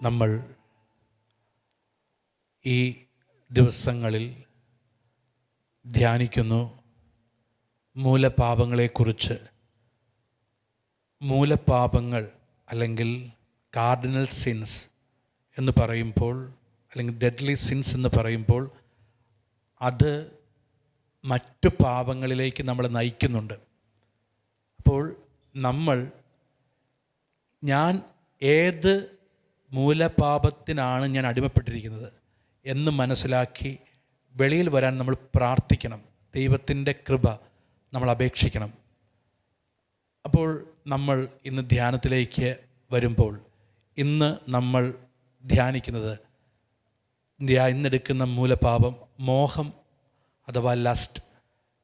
നമ്മൾ ഈ ദിവസങ്ങളിൽ ധ്യാനിക്കുന്നു മൂലപാപങ്ങളെക്കുറിച്ച്. മൂലപാപങ്ങൾ അല്ലെങ്കിൽ കാർഡിനൽ സിൻസ് എന്ന് പറയുമ്പോൾ, അല്ലെങ്കിൽ ഡെഡ്ലി സിൻസ് എന്ന് പറയുമ്പോൾ, അത് മറ്റു പാപങ്ങളിലേക്ക് നമ്മളെ നയിക്കുന്നുണ്ട്. അപ്പോൾ ഞാൻ ഏത് മൂലപാപത്തിനാണ് ഞാൻ അടിമപ്പെട്ടിരിക്കുന്നത് എന്ന് മനസ്സിലാക്കി വെളിയിൽ വരാൻ നമ്മൾ പ്രാർത്ഥിക്കണം. ദൈവത്തിൻ്റെ കൃപ നമ്മൾ അപേക്ഷിക്കണം. അപ്പോൾ നമ്മൾ ഇന്ന് ധ്യാനത്തിലേക്ക് വരുമ്പോൾ, ഇന്ന് നമ്മൾ ധ്യാനിക്കുന്നത്, ഇന്നെടുക്കുന്ന മൂലപാപം മോഹം അഥവാ ലസ്റ്റ്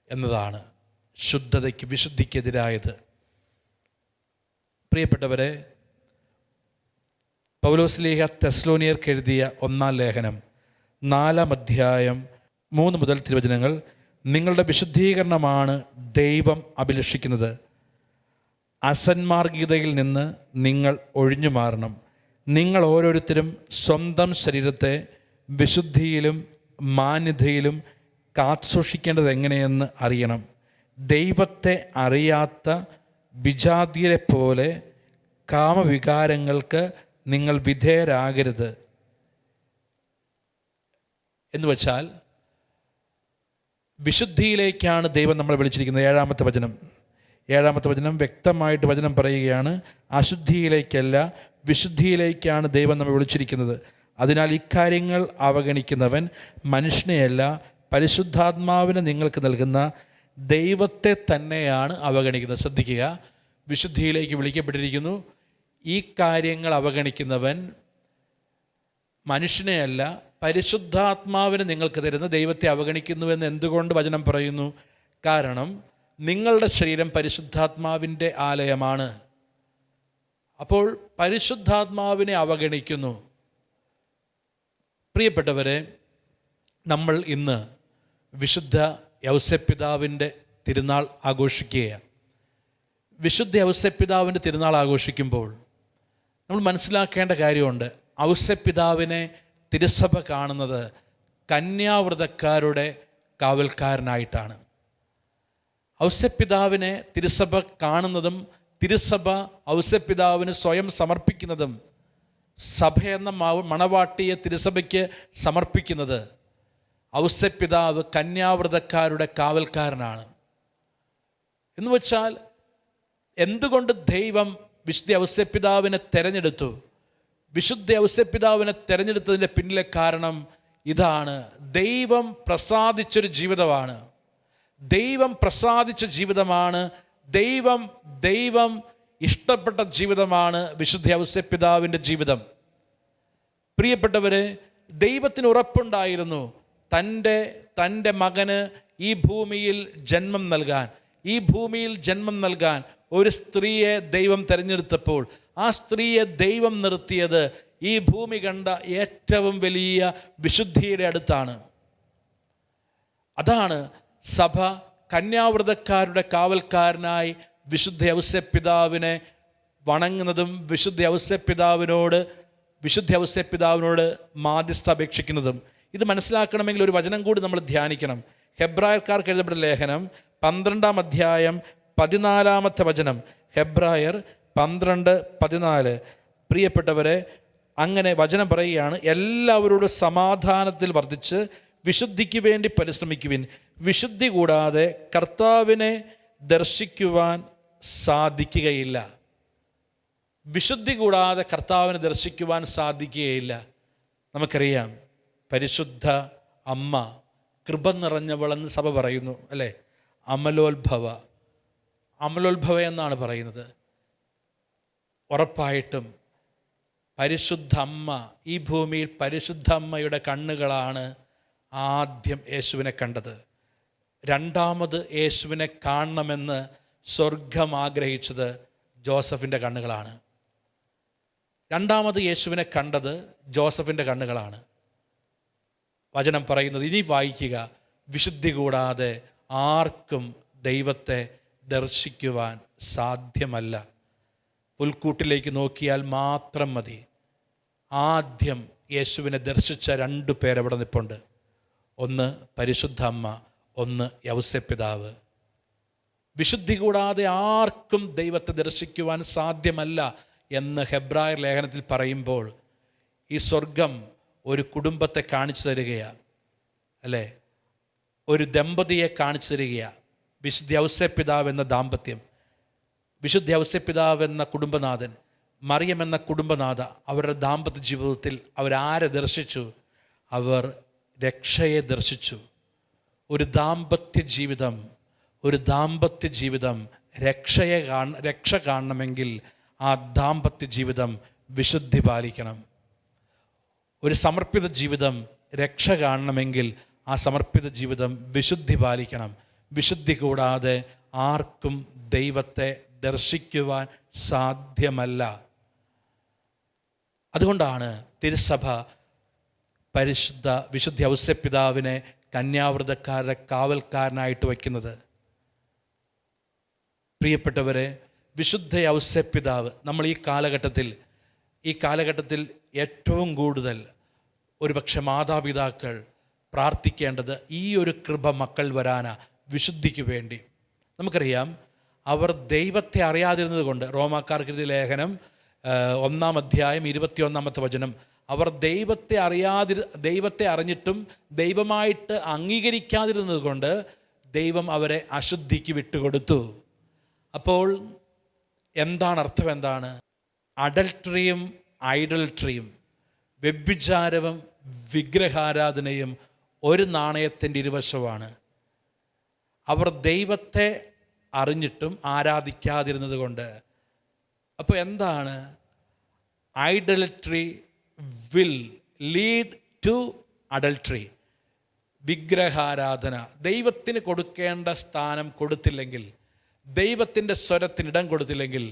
എന്നതാണ്. വിശുദ്ധിക്കെതിരായത്. പ്രിയപ്പെട്ടവരെ, പൗലോസ്ലീഹ തെസ്സലോനിയർക്ക് എഴുതിയ 1-ാം ലേഖനം 4-ാം അധ്യായം 3 മുതൽ തിരുവചനങ്ങൾ: നിങ്ങളുടെ വിശുദ്ധീകരണമാണ് ദൈവം അഭിലഷിക്കുന്നത്. അസന്മാർഗികതയിൽ നിന്ന് നിങ്ങൾ ഒഴിഞ്ഞു മാറണം. നിങ്ങൾ ഓരോരുത്തരും സ്വന്തം ശരീരത്തെ വിശുദ്ധിയിലും മാന്യതയിലും കാത്തുസൂക്ഷിക്കേണ്ടത് എങ്ങനെയെന്ന് അറിയണം. ദൈവത്തെ അറിയാത്ത വിജാതിയരെ പോലെ കാമവികാരങ്ങൾക്ക് നിങ്ങൾ വിധേയരാകരുത്. എന്ന് വച്ചാൽ വിശുദ്ധിയിലേക്കാണ് ദൈവം നമ്മളെ വിളിച്ചിരിക്കുന്നത്. 7-ാമത്തെ വചനം വ്യക്തമായിട്ട് വചനം പറയുകയാണ്, അശുദ്ധിയിലേക്കല്ല വിശുദ്ധിയിലേക്കാണ് ദൈവം നമ്മെ വിളിച്ചിരിക്കുന്നത്. അതിനാൽ ഇക്കാര്യങ്ങൾ അവഗണിക്കുന്നവൻ മനുഷ്യനെയല്ല, പരിശുദ്ധാത്മാവിനെ നിങ്ങൾക്ക് നൽകുന്ന ദൈവത്തെ തന്നെയാണ് അവഗണിക്കുന്നത്. ശ്രദ്ധിക്കുക, വിശുദ്ധിയിലേക്ക് വിളിക്കപ്പെട്ടിരിക്കുന്നു. ഈ കാര്യങ്ങൾ അവഗണിക്കുന്നവൻ മനുഷ്യനെയല്ല, പരിശുദ്ധാത്മാവിനെ നിങ്ങൾക്ക് തരുന്ന ദൈവത്തെ അവഗണിക്കുന്നുവെന്ന് എന്തുകൊണ്ട് വചനം പറയുന്നു? കാരണം നിങ്ങളുടെ ശരീരം പരിശുദ്ധാത്മാവിൻ്റെ ആലയമാണ്. അപ്പോൾ പരിശുദ്ധാത്മാവിനെ അവഗണിക്കുന്നു. പ്രിയപ്പെട്ടവരെ, നമ്മൾ ഇന്ന് വിശുദ്ധ യൗസേപ്പിതാവിൻ്റെ തിരുനാൾ ആഘോഷിക്കുകയാണ്. വിശുദ്ധ യൗസേപ്പിതാവിൻ്റെ തിരുനാൾ ആഘോഷിക്കുമ്പോൾ നമ്മൾ മനസ്സിലാക്കേണ്ട കാര്യമുണ്ട്. ഔസേപ്പിതാവിനെ തിരുസഭ കാണുന്നത് കന്യാവ്രതക്കാരുടെ കാവൽക്കാരനായിട്ടാണ്. ഔസേപ്പിതാവിനെ തിരുസഭ കാണുന്നതും തിരുസഭ ഔസേപ്പിതാവിന് സ്വയം സമർപ്പിക്കുന്നതും, സഭ എന്ന മണവാട്ടിയെ തിരുസഭയ്ക്ക് സമർപ്പിക്കുന്നത്, ഔസേപ്പിതാവ് കന്യാവ്രതക്കാരുടെ കാവൽക്കാരനാണ്. എന്ന് വച്ചാൽ എന്തുകൊണ്ട് ദൈവം വിശുദ്ധ ഔസേപ്പിതാവിനെ തെരഞ്ഞെടുത്തു? വിശുദ്ധ ഔസേപ്പിതാവിനെ തെരഞ്ഞെടുത്തതിൻ്റെ പിന്നിലെ കാരണം ഇതാണ്. ദൈവം പ്രസാദിച്ചൊരു ജീവിതമാണ്. ദൈവം പ്രസാദിച്ച ജീവിതമാണ്. ദൈവം ഇഷ്ടപ്പെട്ട ജീവിതമാണ് വിശുദ്ധ ഔസേപ്പിതാവിൻ്റെ ജീവിതം. പ്രിയപ്പെട്ടവരെ, ദൈവത്തിന് ഉറപ്പുണ്ടായിരുന്നു തൻ്റെ മകന് ഈ ഭൂമിയിൽ ജന്മം നൽകാൻ ഒരു സ്ത്രീയെ ദൈവം തിരഞ്ഞെടുത്തപ്പോൾ ആ സ്ത്രീയെ ദൈവം നിർത്തിയത് ഈ ഭൂമി കണ്ട ഏറ്റവും വലിയ വിശുദ്ധിയുടെ അടുത്താണ്. അതാണ് സഭ കന്യാവ്രതക്കാരുടെ കാവൽക്കാരനായി വിശുദ്ധ ഔസേപ്പിതാവിനെ വണങ്ങുന്നതും വിശുദ്ധ ഔസേപ്പിതാവിനോട് മാധ്യസ്ഥ അപേക്ഷിക്കുന്നതും. ഇത് മനസ്സിലാക്കണമെങ്കിൽ ഒരു വചനം കൂടി നമ്മൾ ധ്യാനിക്കണം. ഹെബ്രായർക്കാർക്ക് എഴുതപ്പെട്ട ലേഖനം 12-ാം അധ്യായം 14-ാമത്തെ വചനം. ഹെബ്രായർ 12:14. പ്രിയപ്പെട്ടവരെ, അങ്ങനെ വചനം പറയുകയാണ്: എല്ലാവരോടും സമാധാനത്തിൽ വർദ്ധിച്ച് വിശുദ്ധിക്ക് വേണ്ടി പരിശ്രമിക്കുവിൻ. വിശുദ്ധി കൂടാതെ കർത്താവിനെ ദർശിക്കുവാൻ സാധിക്കുകയില്ല. വിശുദ്ധി കൂടാതെ കർത്താവിനെ ദർശിക്കുവാൻ സാധിക്കുകയില്ല. നമുക്കറിയാം, പരിശുദ്ധ അമ്മ കൃപ നിറഞ്ഞവളെന്ന് സഭ പറയുന്നു, അല്ലേ? അമലോത്ഭവ എന്നാണ് പറയുന്നത്. ഉറപ്പായിട്ടും പരിശുദ്ധ അമ്മ, ഈ ഭൂമിയിൽ പരിശുദ്ധ അമ്മയുടെ കണ്ണുകളാണ് ആദ്യം യേശുവിനെ കണ്ടത്. രണ്ടാമത് യേശുവിനെ കാണണമെന്ന് സ്വർഗം ആഗ്രഹിച്ചത് ജോസഫിൻ്റെ കണ്ണുകളാണ്. രണ്ടാമത് യേശുവിനെ കണ്ടത് ജോസഫിൻ്റെ കണ്ണുകളാണ്. വചനം പറയുന്നത്, ഇനി വായിക്കുക, വിശുദ്ധി കൂടാതെ ആർക്കും ദൈവത്തെ ദർശിക്കുവാൻ സാധ്യമല്ല. പുൽക്കൂട്ടിലേക്ക് നോക്കിയാൽ മാത്രം മതി. ആദ്യം യേശുവിനെ ദർശിച്ച 2 പേരവിടെ നിൽപ്പുണ്ട്. ഒന്ന് പരിശുദ്ധ അമ്മ, ഒന്ന് യൗസേപ്പിതാവ്. വിശുദ്ധി കൂടാതെ ആർക്കും ദൈവത്തെ ദർശിക്കുവാൻ സാധ്യമല്ല എന്ന് ഹെബ്രായർ ലേഖനത്തിൽ പറയുമ്പോൾ ഈ സ്വർഗം ഒരു കുടുംബത്തെ കാണിച്ചു തരികയാണ്, അല്ലേ? ഒരു ദമ്പതിയെ കാണിച്ചു തരികയാണ്. വിശുദ്ധ യൗസേപ്പിതാവ് എന്ന ദാമ്പത്യം, വിശുദ്ധ യൗസേപ്പിതാവ് എന്ന കുടുംബനാഥൻ, മറിയം എന്ന കുടുംബനാഥ, അവരുടെ ദാമ്പത്യ ജീവിതത്തിൽ അവരാരെ ദർശിച്ചു? അവർ രക്ഷയെ ദർശിച്ചു. ഒരു ദാമ്പത്യ ജീവിതം രക്ഷ കാണണമെങ്കിൽ ആ ദാമ്പത്യ ജീവിതം വിശുദ്ധി പാലിക്കണം. ഒരു സമർപ്പിത ജീവിതം രക്ഷ കാണണമെങ്കിൽ ആ സമർപ്പിത ജീവിതം വിശുദ്ധി പാലിക്കണം. വിശുദ്ധി കൂടാതെ ആർക്കും ദൈവത്തെ ദർശിക്കുവാൻ സാധ്യമല്ല. അതുകൊണ്ടാണ് തിരുസഭ വിശുദ്ധ യൗസേപ്പിതാവിനെ കന്യാവ്രതക്കാരുടെ കാവൽക്കാരനായിട്ട് വയ്ക്കുന്നത്. പ്രിയപ്പെട്ടവരെ, വിശുദ്ധ യൗസേപ്പിതാവ് നമ്മൾ ഈ കാലഘട്ടത്തിൽ ഏറ്റവും കൂടുതൽ ഒരുപക്ഷെ മാതാപിതാക്കൾ പ്രാർത്ഥിക്കേണ്ടത് ഈ ഒരു കൃപ മക്കൾ വരാനാ, വിശുദ്ധിക്ക് വേണ്ടി. നമുക്കറിയാം, അവർ ദൈവത്തെ അറിയാതിരുന്നത് കൊണ്ട്, റോമാക്കാർക്ക് എഴുതിയ ലേഖനം 1-ാം അധ്യായം 21-ാമത്തെ വചനം, അവർ ദൈവത്തെ അറിഞ്ഞിട്ടും ദൈവമായിട്ട് അംഗീകരിക്കാതിരുന്നത് കൊണ്ട് ദൈവം അവരെ അശുദ്ധിക്ക് വിട്ടുകൊടുത്തു. അപ്പോൾ അർത്ഥം എന്താണ്? അഡൽട്ടറിയും ഐഡൽട്ടറിയും, വ്യഭിചാരവും വിഗ്രഹാരാധനയും ഒരു നാണയത്തിൻ്റെ ഇരുവശമാണ്. അവർ ദൈവത്തെ അറിഞ്ഞിട്ടും ആരാധിക്കാതിരുന്നത് കൊണ്ട്. അപ്പോൾ എന്താണ്? ഐഡൽട്ടറി വിൽ ലീഡ് ടു അഡൽട്ടറി. വിഗ്രഹാരാധന ദൈവത്തിന് കൊടുക്കേണ്ട സ്ഥാനം കൊടുത്തില്ലെങ്കിൽ, ദൈവത്തിൻ്റെ സ്വരത്തിനിടം കൊടുത്തില്ലെങ്കിൽ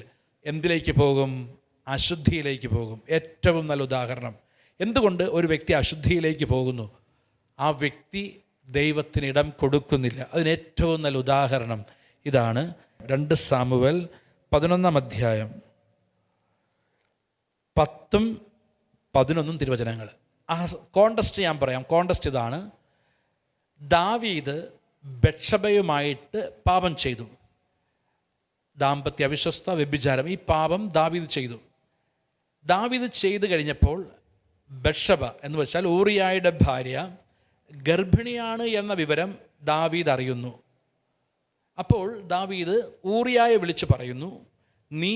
എന്തിലേക്ക് പോകും? അശുദ്ധിയിലേക്ക് പോകും. ഏറ്റവും നല്ല ഉദാഹരണം, എന്തുകൊണ്ട് ഒരു വ്യക്തി അശുദ്ധിയിലേക്ക് പോകുന്നു? ആ വ്യക്തി ദൈവത്തിന് ഇടം കൊടുക്കുന്നില്ല. അതിന് ഏറ്റവും നല്ല ഉദാഹരണം ഇതാണ്. 2 സാമുവേൽ 11-ാം അധ്യായം 10-11 തിരുവചനങ്ങൾ. ആ കോണ്ടസ്റ്റ് ഞാൻ പറയാം. കോണ്ടസ്റ്റ് ഇതാണ്: ദാവീദ് ബത്ശബയുമായിട്ട് പാപം ചെയ്തു. ദാമ്പത്യ അവിശ്വസ്ത, വ്യഭിചാരം, ഈ പാപം ദാവീദ് ചെയ്തു കഴിഞ്ഞപ്പോൾ ബത്ശബ എന്ന് വെച്ചാൽ ഊറിയായുടെ ഭാര്യ ഗർഭിണിയാണ് എന്ന വിവരം ദാവീദ് അറിയുന്നു. അപ്പോൾ ദാവീദ് ഊറിയായെ വിളിച്ച് പറയുന്നു, നീ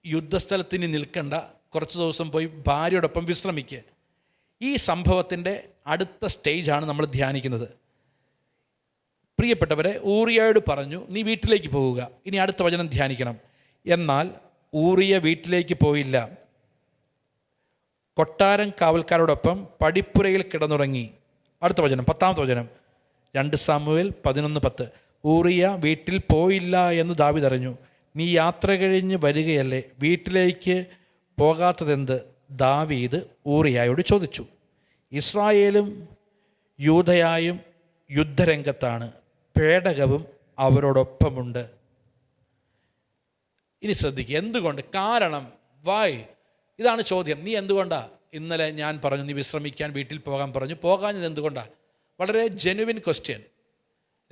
യുദ്ധസ്ഥലത്തിന് നിൽക്കണ്ട, കുറച്ച് ദിവസം പോയി ഭാര്യയോടൊപ്പം വിശ്രമിക്കുക. ഈ സംഭവത്തിൻ്റെ അടുത്ത സ്റ്റേജാണ് നമ്മൾ ധ്യാനിക്കുന്നത്. പ്രിയപ്പെട്ടവരെ, ഊറിയയോട് പറഞ്ഞു, നീ വീട്ടിലേക്ക് പോവുക. ഇനി അടുത്ത വചനം ധ്യാനിക്കണം. എന്നാൽ ഊറിയ വീട്ടിലേക്ക് പോയില്ല, കൊട്ടാരം കാവൽക്കാരോടൊപ്പം പടിപ്പുരയിൽ കിടന്നുറങ്ങി. അടുത്ത വചനം, 10-ാമത്തെ വചനം, 2 സാമുവേൽ 11:10. ഊറിയ വീട്ടിൽ പോയില്ല എന്ന് ദാവീദ് അറിഞ്ഞു. നീ യാത്ര കഴിഞ്ഞ് വരികയല്ലേ, വീട്ടിലേക്ക് പോകാത്തതെന്ത്? ദാവീദ് ഊറിയായോട് ചോദിച്ചു. ഇസ്രായേലും യൂദയായും യുദ്ധരംഗത്താണ്, പേടകവും അവരോടൊപ്പമുണ്ട്. ഇനി ശ്രദ്ധിക്കുക, എന്തുകൊണ്ട്? കാരണം, വായ്, ഇതാണ് ചോദ്യം. നീ എന്തുകൊണ്ടാണ് ഇന്നലെ ഞാൻ പറഞ്ഞു നീ വിശ്രമിക്കാൻ വീട്ടിൽ പോകാൻ പറഞ്ഞു, പോകാഞ്ഞത് എന്തുകൊണ്ടാണ്? വളരെ ജെനുവിൻ ക്വസ്റ്റ്യൻ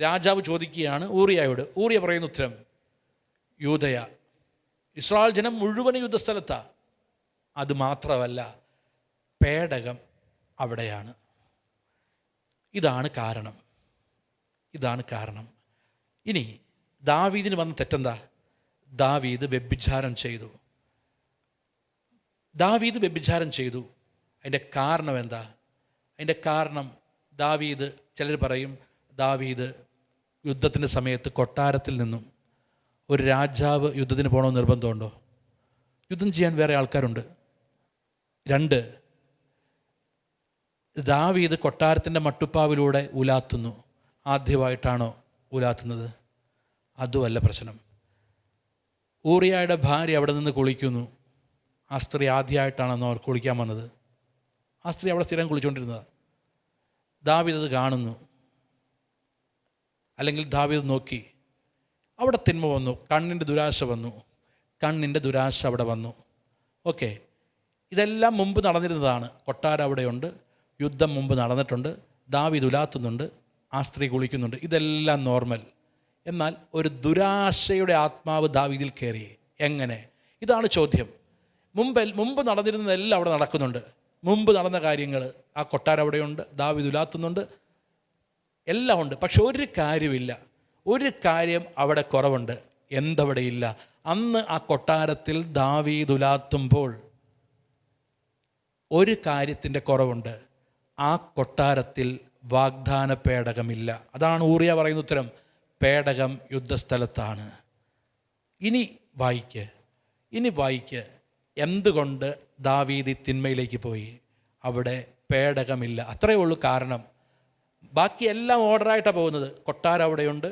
രാജാവ് ചോദിക്കുകയാണ് ഊറിയായോട്. ഊറിയ പറയുന്ന ഉത്തരം, യൂദയ, ഇസ്രായേൽ ജനം മുഴുവൻ യുദ്ധസ്ഥലത്താണ്, അതുമാത്രമല്ല പേടകം അവിടെയാണ്. ഇതാണ് കാരണം. ഇനി ദാവീദിന് വന്ന തെറ്റെന്താ? ദാവീദ് വ്യഭിചാരം ചെയ്തു. അതിൻ്റെ കാരണം എന്താ? അതിൻ്റെ കാരണം ദാവീദ്, ചിലർ പറയും ദാവീദ് യുദ്ധത്തിൻ്റെ സമയത്ത് കൊട്ടാരത്തിൽ നിന്നും, ഒരു രാജാവ് യുദ്ധത്തിന് പോകണമെന്ന് നിർബന്ധമുണ്ടോ? യുദ്ധം ചെയ്യാൻ വേറെ ആൾക്കാരുണ്ട്. 2, ദാവീദ് കൊട്ടാരത്തിൻ്റെ മട്ടുപ്പാവിലൂടെ ഉലാത്തുന്നു. ആദ്യമായിട്ടാണോ ഉലാത്തുന്നത്? അതുമല്ല പ്രശ്നം. ഊറിയായുടെ ഭാര്യ അവിടെ നിന്ന് കുളിക്കുന്നു. ആ സ്ത്രീ ആദ്യമായിട്ടാണെന്നോ അവർ കുളിക്കാൻ വന്നത്? ആ സ്ത്രീ അവിടെ സ്ഥിരം കുളിച്ചുകൊണ്ടിരുന്നത്. ദാവീദ് അത് കാണുന്നു, അല്ലെങ്കിൽ ദാവീദ് നോക്കി, അവിടെ തിന്മ വന്നു, കണ്ണിൻ്റെ ദുരാശ അവിടെ വന്നു. ഓക്കെ, ഇതെല്ലാം മുമ്പ് നടന്നിരുന്നതാണ്. കൊട്ടാരം അവിടെയുണ്ട്, യുദ്ധം മുമ്പ് നടന്നിട്ടുണ്ട്, ദാവീദ് ഉലാത്തുന്നുണ്ട്, ആ സ്ത്രീ കുളിക്കുന്നുണ്ട്, ഇതെല്ലാം നോർമൽ. എന്നാൽ ഒരു ദുരാശയുടെ ആത്മാവ് ദാവീദിൽ കയറി. എങ്ങനെ? ഇതാണ് ചോദ്യം. മുമ്പ് നടന്നിരുന്നതെല്ലാം അവിടെ നടക്കുന്നുണ്ട്. മുമ്പ് നടന്ന കാര്യങ്ങൾ, ആ കൊട്ടാരം അവിടെയുണ്ട്, ദാവീദ് ഉലാത്തുന്നുണ്ട്, എല്ലാം ഉണ്ട്. പക്ഷെ ഒരു കാര്യമില്ല, ഒരു കാര്യം അവിടെ കുറവുണ്ട്. എന്തവിടെയില്ല? അന്ന് ആ കൊട്ടാരത്തിൽ ദാവീദ് ഉലാത്തുമ്പോൾ ഒരു കാര്യത്തിൻ്റെ കുറവുണ്ട്. ആ കൊട്ടാരത്തിൽ വാഗ്ദാന പേടകമില്ല. അതാണ് ഊറിയ പറയുന്ന ഉത്തരം. പേടകം യുദ്ധസ്ഥലത്താണ്. ഇനി വായിക്ക് എന്തുകൊണ്ട് ദാവീദ് തിന്മയിലേക്ക് പോയി? അവിടെ പേടകമില്ല, അത്രയേ ഉള്ളൂ കാരണം. ബാക്കി എല്ലാം ഓർഡറായിട്ടാണ് പോകുന്നത്. കൊട്ടാരം അവിടെയുണ്ട്,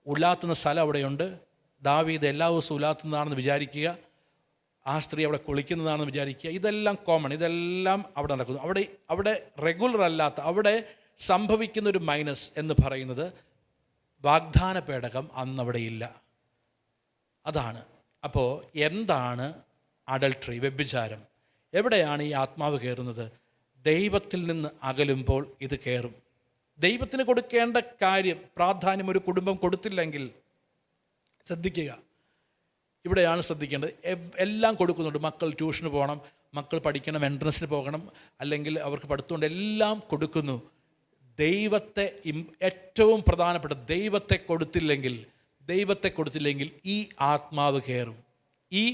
ഉലാത്തുന്ന സ്ഥലം അവിടെയുണ്ട്, ദാവീദ് എല്ലാ ദിവസവും ഉലാത്തുന്നതാണെന്ന് വിചാരിക്കുക, ആ സ്ത്രീ അവിടെ കുളിക്കുന്നതാണെന്ന് വിചാരിക്കുക, ഇതെല്ലാം കോമൺ, ഇതെല്ലാം അവിടെ നടക്കുന്നു. അവിടെ റെഗുലർ അല്ലാത്ത, അവിടെ സംഭവിക്കുന്ന ഒരു മൈനസ് എന്ന് പറയുന്നത് വാഗ്ദാന പേടകം അന്നവിടെ ഇല്ല. അതാണ്. അപ്പോൾ എന്താണ് അഡൾട്ടറി, വ്യഭിചാരം? എവിടെയാണ് ഈ ആത്മാവ് കയറുന്നത്? ദൈവത്തിൽ നിന്ന് അകലുമ്പോൾ ഇത് കയറും. ദൈവത്തിന് കൊടുക്കേണ്ട കാര്യം, പ്രാധാന്യം ഒരു കുടുംബം കൊടുത്തില്ലെങ്കിൽ, ശ്രദ്ധിക്കുക, ഇവിടെയാണ് ശ്രദ്ധിക്കേണ്ടത്. എല്ലാം കൊടുക്കുന്നുണ്ട്. മക്കൾ ട്യൂഷന് പോകണം, മക്കൾ പഠിക്കണം, എൻട്രൻസിന് പോകണം, അല്ലെങ്കിൽ അവർക്ക് പഠിത്തമുണ്ട്, എല്ലാം കൊടുക്കുന്നു. ദൈവത്തെ, ഏറ്റവും പ്രധാനപ്പെട്ട ദൈവത്തെ കൊടുത്തില്ലെങ്കിൽ ഈ ആത്മാവ് കയറും. ഈ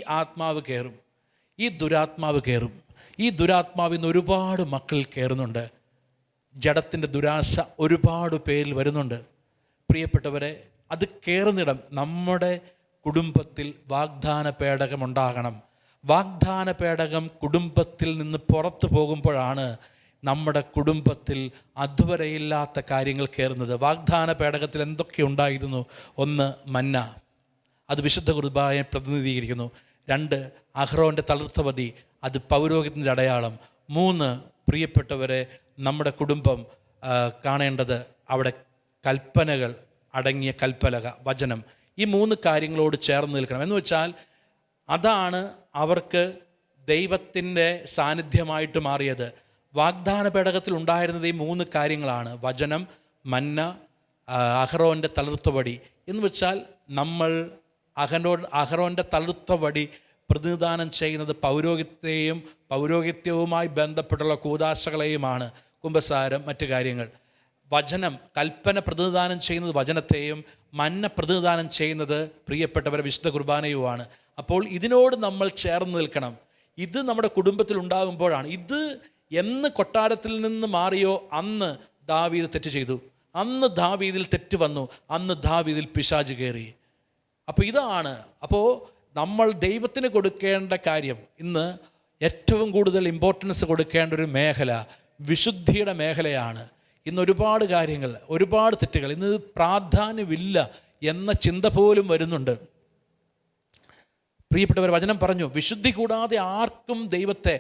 ദുരാത്മാവ് കയറും. ഈ ദുരാത്മാവിൽ നിന്ന് ഒരുപാട് മക്കൾ കയറുന്നുണ്ട്. ജഡത്തിൻ്റെ ദുരാശ ഒരുപാട് പേരിൽ വരുന്നുണ്ട്. പ്രിയപ്പെട്ടവരെ, അത് കയറുന്നിടം നമ്മുടെ കുടുംബത്തിൽ വാഗ്ദാന പേടകം ഉണ്ടാകണം. വാഗ്ദാന പേടകം കുടുംബത്തിൽ നിന്ന് പുറത്തു പോകുമ്പോഴാണ് നമ്മുടെ കുടുംബത്തിൽ അതുവരെയില്ലാത്ത കാര്യങ്ങൾ കയറുന്നത്. വാഗ്ദാന പേടകത്തിൽ എന്തൊക്കെ ഉണ്ടായിരുന്നു? 1, മന്ന, അത് വിശുദ്ധ കുർബാനയെ പ്രതിനിധീകരിക്കുന്നു. 2, അഹ്റോൻ്റെ തളിർത്ത വടി, അത് പൗരോഹിത്യത്തിൻ്റെ അടയാളം. 3, പ്രിയപ്പെട്ടവരെ, നമ്മുടെ കുടുംബം കാണേണ്ടത് അവിടെ കൽപ്പനകൾ അടങ്ങിയ കൽപ്പലക, വചനം. ഈ 3 കാര്യങ്ങളോട് ചേർന്ന് നിൽക്കണം. എന്ന് വെച്ചാൽ അതാണ് അവർക്ക് ദൈവത്തിൻ്റെ സാന്നിധ്യമായിട്ട് മാറിയത്. വാഗ്ദാന പേടകത്തിൽ ഉണ്ടായിരുന്നത് ഈ 3 കാര്യങ്ങളാണ്: വചനം, മന്ന, അഹ്റോൻ്റെ തളിർത്ത വടി. എന്ന് വെച്ചാൽ നമ്മൾ അഹ്റോൻ്റെ തളിർത്ത വടി പ്രതിനിധാനം ചെയ്യുന്നത് പൗരോഹിത്യവുമായി ബന്ധപ്പെട്ടുള്ള കൂദാശകളെയുമാണ്, കുമ്പസാരം, മറ്റു കാര്യങ്ങൾ. വചനം, കൽപ്പന പ്രതിനിധാനം ചെയ്യുന്നത് വചനത്തെയും, മന്ന പ്രതിനിധാനം ചെയ്യുന്നത് പ്രിയപ്പെട്ടവരെ വിശുദ്ധ കുർബാനയുമാണ്. അപ്പോൾ ഇതിനോട് നമ്മൾ ചേർന്ന് നിൽക്കണം. ഇത് നമ്മുടെ കുടുംബത്തിൽ ഉണ്ടാകുമ്പോഴാണ്. ഇത് എന്ന് കൊട്ടാരത്തിൽ നിന്ന് മാറിയോ അന്ന് ദാവീദ് തെറ്റ് ചെയ്തു, അന്ന് ദാവീദിൽ തെറ്റ് വന്നു, അന്ന് ദാവീദിൽ പിശാച് കയറി. അപ്പോൾ ഇതാണ്. അപ്പോൾ നമ്മൾ ദൈവത്തിന് കൊടുക്കേണ്ട കാര്യം, ഇന്ന് ഏറ്റവും കൂടുതൽ ഇമ്പോർട്ടൻസ് കൊടുക്കേണ്ട ഒരു മേഖല വിശുദ്ധിയുടെ മേഖലയാണ്. ഇന്ന് ഒരുപാട് കാര്യങ്ങൾ, ഒരുപാട് തെറ്റുകൾ, ഇന്ന് പ്രാധാന്യമില്ല എന്ന ചിന്ത പോലും വരുന്നുണ്ട്. പ്രിയപ്പെട്ടവർ, വചനം പറഞ്ഞു, വിശുദ്ധി കൂടാതെ ആർക്കും ദൈവത്തെ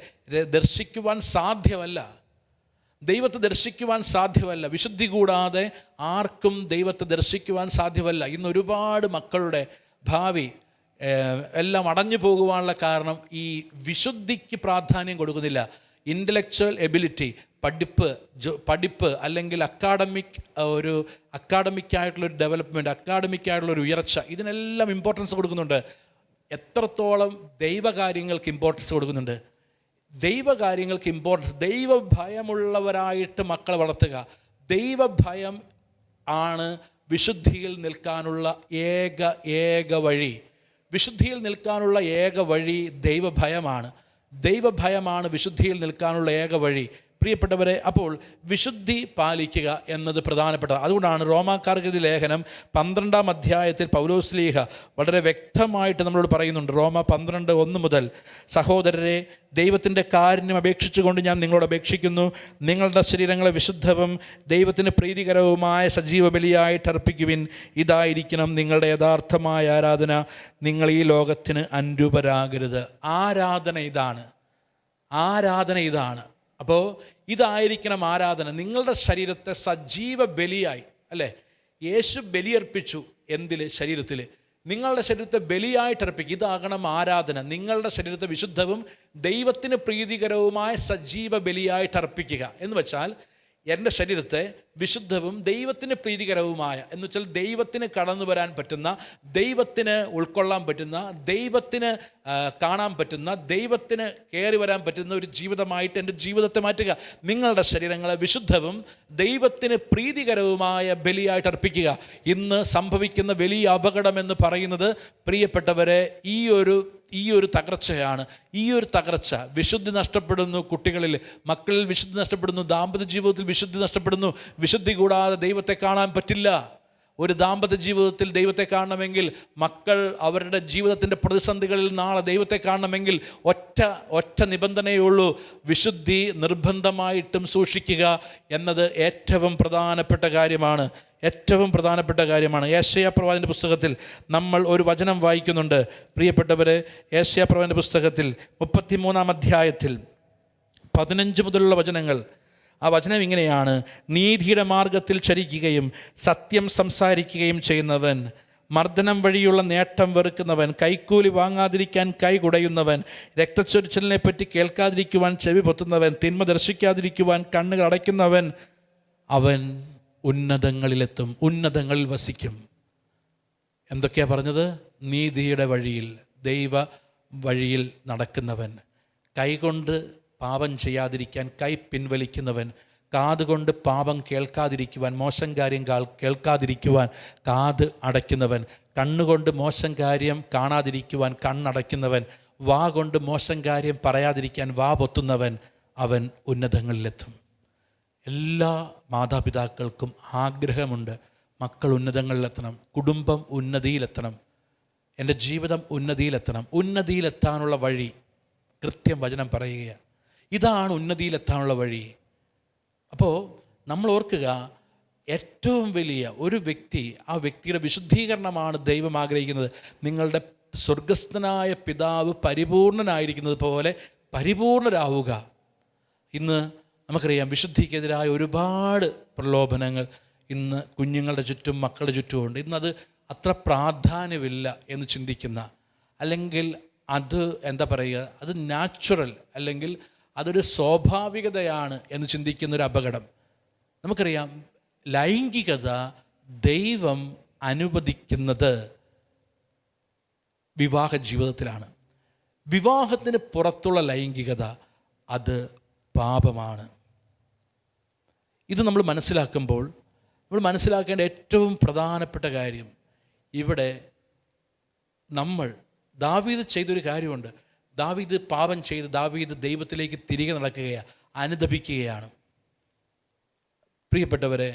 ദർശിക്കുവാൻ സാധ്യമല്ല. വിശുദ്ധി കൂടാതെ ആർക്കും ദൈവത്തെ ദർശിക്കുവാൻ സാധ്യമല്ല. ഇന്ന് ഒരുപാട് മക്കളുടെ ഭാവി എല്ലാം അടഞ്ഞു പോകുവാനുള്ള കാരണം ഈ വിശുദ്ധിക്ക് പ്രാധാന്യം കൊടുക്കുന്നില്ല. ഇൻ്റലക്ച്വൽ എബിലിറ്റി, പഠിപ്പ് അല്ലെങ്കിൽ അക്കാഡമിക്കായിട്ടുള്ളൊരു ഡെവലപ്മെൻറ്റ്, അക്കാഡമിക്കായിട്ടുള്ളൊരു ഉയർച്ച, ഇതിനെല്ലാം ഇമ്പോർട്ടൻസ് കൊടുക്കുന്നുണ്ട്. എത്രത്തോളം ദൈവകാര്യങ്ങൾക്ക് ഇമ്പോർട്ടൻസ് കൊടുക്കുന്നുണ്ട്? ദൈവകാര്യങ്ങൾക്ക് ഇമ്പോർട്ടൻസ്, ദൈവഭയമുള്ളവരായിട്ട് മക്കളെ വളർത്തുക. ദൈവഭയം ആണ് വിശുദ്ധിയിൽ നിൽക്കാനുള്ള ഏക വഴി. വിശുദ്ധിയിൽ നിൽക്കാനുള്ള ഏക വഴി ദൈവഭയമാണ് വിശുദ്ധിയിൽ നിൽക്കാനുള്ള ഏക വഴി. പ്രിയപ്പെട്ടവരെ, അപ്പോൾ വിശുദ്ധി പാലിക്കുക എന്നത് പ്രധാനപ്പെട്ടത്. അതുകൊണ്ടാണ് റോമാക്കാർക്ക് എഴുതിയ ലേഖനം 12-ാം അധ്യായത്തിൽ പൗലോസ് ശ്ലീഹ വളരെ വ്യക്തമായിട്ട് നമ്മളോട് പറയുന്നുണ്ട്. റോമ 12:1 മുതൽ, സഹോദരരെ, ദൈവത്തിൻ്റെ കാരുണ്യം അപേക്ഷിച്ചുകൊണ്ട് ഞാൻ നിങ്ങളോട് അപേക്ഷിക്കുന്നു, നിങ്ങളുടെ ശരീരങ്ങളെ വിശുദ്ധവും ദൈവത്തിന് പ്രീതികരവുമായ സജീവ ബലിയായിട്ട് അർപ്പിക്കുവിൻ. ഇതായിരിക്കണം നിങ്ങളുടെ യഥാർത്ഥമായ ആരാധന. നിങ്ങൾ ഈ ലോകത്തിന് അനുരൂപരാകരുത്. ആരാധന ഇതാണ്. അപ്പോൾ ഇതായിരിക്കണം ആരാധന. നിങ്ങളുടെ ശരീരത്തെ സജീവ ബലിയായി, അല്ലേ? യേശു ബലിയർപ്പിച്ചു. എന്തിൽ? ശരീരത്തിൽ. നിങ്ങളുടെ ശരീരത്തെ ബലിയായിട്ട് അർപ്പിക്കുക. ഇതാകണം ആരാധന. നിങ്ങളുടെ ശരീരത്തെ വിശുദ്ധവും ദൈവത്തിന് പ്രീതികരവുമായ സജീവ ബലിയായിട്ട് അർപ്പിക്കുക എന്ന് വെച്ചാൽ എൻ്റെ ശരീരത്തെ വിശുദ്ധവും ദൈവത്തിന് പ്രീതികരവുമായ എന്ന് വെച്ചാൽ ദൈവത്തിന് കടന്നു വരാൻ പറ്റുന്ന, ദൈവത്തിന് ഉൾക്കൊള്ളാൻ പറ്റുന്ന, ദൈവത്തിന് കാണാൻ പറ്റുന്ന, ദൈവത്തിന് കയറി വരാൻ പറ്റുന്ന ഒരു ജീവിതമായിട്ട് എൻ്റെ ജീവിതത്തെ മാറ്റുക. നിങ്ങളുടെ ശരീരങ്ങളെ വിശുദ്ധവും ദൈവത്തിന് പ്രീതികരവുമായ ബലിയായിട്ട് അർപ്പിക്കുക. ഇന്ന് സംഭവിക്കുന്ന വലിയ അപകടം എന്ന് പറയുന്നത് പ്രിയപ്പെട്ടവരെ ഈ ഒരു തകർച്ചയാണ്. ഈ ഒരു തകർച്ച, വിശുദ്ധി നഷ്ടപ്പെടുന്നു കുട്ടികളിൽ, മക്കളിൽ വിശുദ്ധി നഷ്ടപ്പെടുന്നു, ദാമ്പത്യ ജീവിതത്തിൽ വിശുദ്ധി നഷ്ടപ്പെടുന്നു. വിശുദ്ധി കൂടാതെ ദൈവത്തെ കാണാൻ പറ്റില്ല. ഒരു ദാമ്പത്യ ജീവിതത്തിൽ ദൈവത്തെ കാണണമെങ്കിൽ, മക്കൾ അവരുടെ ജീവിതത്തിൻ്റെ പ്രതിസന്ധികളിൽ നാളെ ദൈവത്തെ കാണണമെങ്കിൽ ഒറ്റ നിബന്ധനയേ ഉള്ളൂ: വിശുദ്ധി നിർബന്ധമായിട്ടും സൂക്ഷിക്കുക എന്നത് ഏറ്റവും പ്രധാനപ്പെട്ട കാര്യമാണ്. യേശയ്യാ പ്രവാചകന്റെ പുസ്തകത്തിൽ നമ്മൾ ഒരു വചനം വായിക്കുന്നുണ്ട് പ്രിയപ്പെട്ടവരെ. യേശയ്യാ പ്രവാചകന്റെ പുസ്തകത്തിൽ 33-ാം അധ്യായത്തിൽ 15 മുതലുള്ള വചനങ്ങൾ. ആ വചനം ഇങ്ങനെയാണ്: നീതിയുടെ മാർഗത്തിൽ ചരിക്കുകയും സത്യം സംസാരിക്കുകയും ചെയ്യുന്നവൻ, മർദ്ദനം വഴിയുള്ള നേട്ടം വെറുക്കുന്നവൻ, കൈക്കൂലി വാങ്ങാതിരിക്കാൻ കൈ കുടയുന്നവൻ, രക്തച്ചൊരിച്ചിലിനെ പറ്റി കേൾക്കാതിരിക്കുവാൻ ചെവി പൊത്തുന്നവൻ, തിന്മ ദർശിക്കാതിരിക്കുവാൻ കണ്ണുകൾ അടയ്ക്കുന്നവൻ, അവൻ ഉന്നതങ്ങളിലെത്തും, ഉന്നതങ്ങളിൽ വസിക്കും. എന്തൊക്കെയാണ് പറഞ്ഞത്? നീതിയുടെ വഴിയിൽ, ദൈവ വഴിയിൽ നടക്കുന്നവൻ, കൈകൊണ്ട് പാപം ചെയ്യാതിരിക്കാൻ കൈ പിൻവലിക്കുന്നവൻ, കാതുകൊണ്ട് പാപം കേൾക്കാതിരിക്കുവാൻ, മോശം കാര്യം കേൾക്കാതിരിക്കുവാൻ കാത് അടയ്ക്കുന്നവൻ, കണ്ണുകൊണ്ട് മോശം കാര്യം കാണാതിരിക്കുവാൻ കണ്ണടയ്ക്കുന്നവൻ, വാ കൊണ്ട് മോശം കാര്യം പറയാതിരിക്കാൻ വാ പൊത്തുന്നവൻ, അവൻ ഉന്നതങ്ങളിലെത്തും. എല്ലാ മാതാപിതാക്കൾക്കും ആഗ്രഹമുണ്ട് മക്കൾ ഉന്നതങ്ങളിലെത്തണം, കുടുംബം ഉന്നതിയിലെത്തണം, എൻ്റെ ജീവിതം ഉന്നതിയിലെത്തണം. ഉന്നതിയിലെത്താനുള്ള വഴി കൃത്യം വചനം പറയുകയാണ്. ഇതാണ് ഉന്നതിയിലെത്താനുള്ള വഴി. അപ്പോൾ നമ്മൾ ഓർക്കുക, ഏറ്റവും വലിയ ഒരു വ്യക്തി, ആ വ്യക്തിയുടെ വിശുദ്ധീകരണമാണ് ദൈവം ആഗ്രഹിക്കുന്നത്. നിങ്ങളുടെ സ്വർഗസ്ഥനായ പിതാവ് പരിപൂർണനായിരിക്കുന്നത് പോലെ പരിപൂർണരാവുക. ഇന്ന് നമുക്കറിയാം വിശുദ്ധിക്കെതിരായ ഒരുപാട് പ്രലോഭനങ്ങൾ ഇന്ന് കുഞ്ഞുങ്ങളുടെ ചുറ്റും മക്കളുടെ ചുറ്റുമുണ്ട്. ഇന്നത് അത്ര പ്രാധാന്യമില്ല എന്ന് ചിന്തിക്കുന്ന, അല്ലെങ്കിൽ അത് അത് നാച്ചുറൽ, അല്ലെങ്കിൽ അതൊരു സ്വാഭാവികതയാണ് എന്ന് ചിന്തിക്കുന്നൊരു അപകടം. നമുക്കറിയാം ലൈംഗികത ദൈവം അനുവദിക്കുന്നത് വിവാഹ ജീവിതത്തിലാണ്. വിവാഹത്തിന് പുറത്തുള്ള ലൈംഗികത അത് പാപമാണ്. ഇത് നമ്മൾ മനസ്സിലാക്കുമ്പോൾ നമ്മൾ മനസ്സിലാക്കേണ്ട ഏറ്റവും പ്രധാനപ്പെട്ട കാര്യം, ഇവിടെ നമ്മൾ ദാവീദ് ചെയ്തൊരു കാര്യമുണ്ട്. ദാവീദ് പാപം ചെയ്ത് ദാവീദ് ദൈവത്തിലേക്ക് തിരികെ നടക്കുകയാണ്, അനുദപിക്കുകയാണ്. പ്രിയപ്പെട്ടവരെ,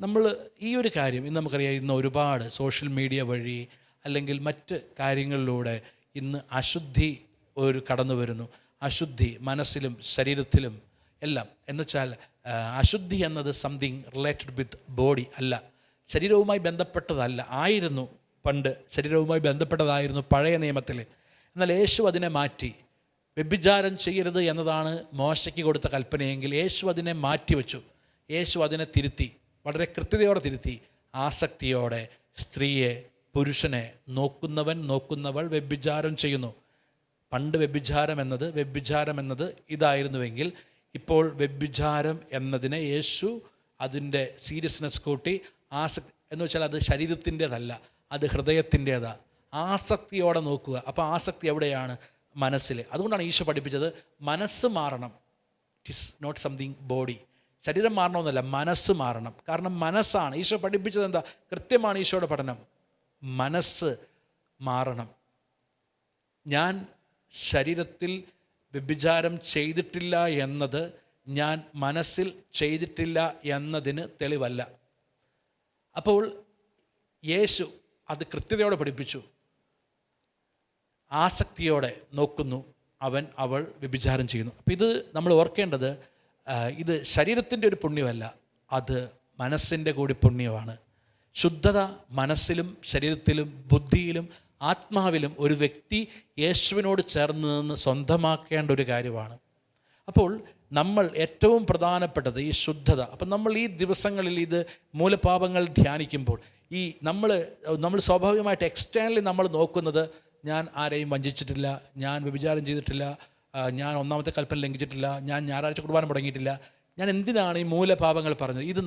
നമ്മൾ ഈ ഒരു കാര്യം ഇന്ന് നമുക്കറിയാം, ഇന്ന് ഒരുപാട് സോഷ്യൽ മീഡിയ വഴി അല്ലെങ്കിൽ മറ്റ് കാര്യങ്ങളിലൂടെ ഇന്ന് അശുദ്ധി കടന്നു വരുന്നു. അശുദ്ധി മനസ്സിലും ശരീരത്തിലും എല്ലാം. എന്നുവെച്ചാൽ അശുദ്ധി എന്നത് സംതിങ് റിലേറ്റഡ് വിത്ത് ബോഡി അല്ല, ശരീരവുമായി ബന്ധപ്പെട്ടതല്ല. ആയിരുന്നു പണ്ട്, ശരീരവുമായി ബന്ധപ്പെട്ടതായിരുന്നു പഴയ നിയമത്തിൽ. എന്നാൽ യേശു അതിനെ മാറ്റി. വ്യഭിചാരം ചെയ്യരുത് എന്നതാണ് മോശയ്ക്ക് കൊടുത്ത കൽപ്പനയെങ്കിൽ യേശു അതിനെ മാറ്റിവെച്ചു. യേശു അതിനെ തിരുത്തി, വളരെ കൃത്യതയോടെ തിരുത്തി. ആസക്തിയോടെ സ്ത്രീയെ പുരുഷനെ നോക്കുന്നവൾ വ്യഭിചാരം ചെയ്യുന്നു. പണ്ട് വ്യഭിചാരം എന്നത് ഇതായിരുന്നുവെങ്കിൽ ഇപ്പോൾ വ്യഭിചാരം എന്നതിനെ യേശു അതിൻ്റെ സീരിയസ്നെസ് കൂട്ടി. ആസക്തി എന്ന് വെച്ചാൽ അത് ശരീരത്തിൻ്റേതല്ല, അത് ഹൃദയത്തിൻ്റേതാണ്. ആസക്തിയോടെ നോക്കുക. അപ്പോൾ ആസക്തി എവിടെയാണ്? മനസ്സിൽ. അതുകൊണ്ടാണ് ഈശോ പഠിപ്പിച്ചത് മനസ്സ് മാറണം. It is not something body. ശരീരം മാറണമെന്നല്ല, മനസ്സ് മാറണം. കാരണം മനസ്സാണ്. ഈശോ പഠിപ്പിച്ചത് എന്താ? കൃത്യമാണ് ഈശോയുടെ പഠനം. മനസ്സ് മാറണം. ഞാൻ ശരീരത്തിൽ വ്യഭിചാരം ചെയ്തിട്ടില്ല എന്നത് ഞാൻ മനസ്സിൽ ചെയ്തിട്ടില്ല എന്നതിന് തെളിവല്ല. അപ്പോൾ യേശു അത് കൃത്യതയോടെ പഠിപ്പിച്ചു. ആസക്തിയോടെ നോക്കുന്നു, അവൾ വ്യഭിചാരം ചെയ്യുന്നു. അപ്പോൾ ഇത് നമ്മൾ ഓർക്കേണ്ടത്, ഇത് ശരീരത്തിൻ്റെ ഒരു പുണ്യമല്ല, അത് മനസ്സിൻ്റെ കൂടി പുണ്യമാണ്. ശുദ്ധത മനസ്സിലും ശരീരത്തിലും ബുദ്ധിയിലും ആത്മാവിലും ഒരു വ്യക്തി യേശുവിനോട് ചേർന്ന് നിന്ന് സ്വന്തമാക്കേണ്ട ഒരു കാര്യമാണ്. അപ്പോൾ നമ്മൾ ഏറ്റവും പ്രധാനപ്പെട്ടത് ഈ ശുദ്ധത. അപ്പം നമ്മൾ ഈ ദിവസങ്ങളിൽ ഇത് മൂലപാപങ്ങൾ ധ്യാനിക്കുമ്പോൾ ഈ നമ്മൾ സ്വാഭാവികമായിട്ട് എക്സ്റ്റേണലി നമ്മൾ നോക്കുന്നത്, ഞാൻ ആരെയും വഞ്ചിച്ചിട്ടില്ല, ഞാൻ വ്യഭിചാരം ചെയ്തിട്ടില്ല, ഞാൻ ഒന്നാമത്തെ കൽപ്പന ലംഘിച്ചിട്ടില്ല, ഞാൻ ഞായറാഴ്ച കുർബാന മുടങ്ങിയിട്ടില്ല, ഞാൻ എന്തിനാണ് ഈ മൂലപാപങ്ങൾ പറഞ്ഞത്? ഇത്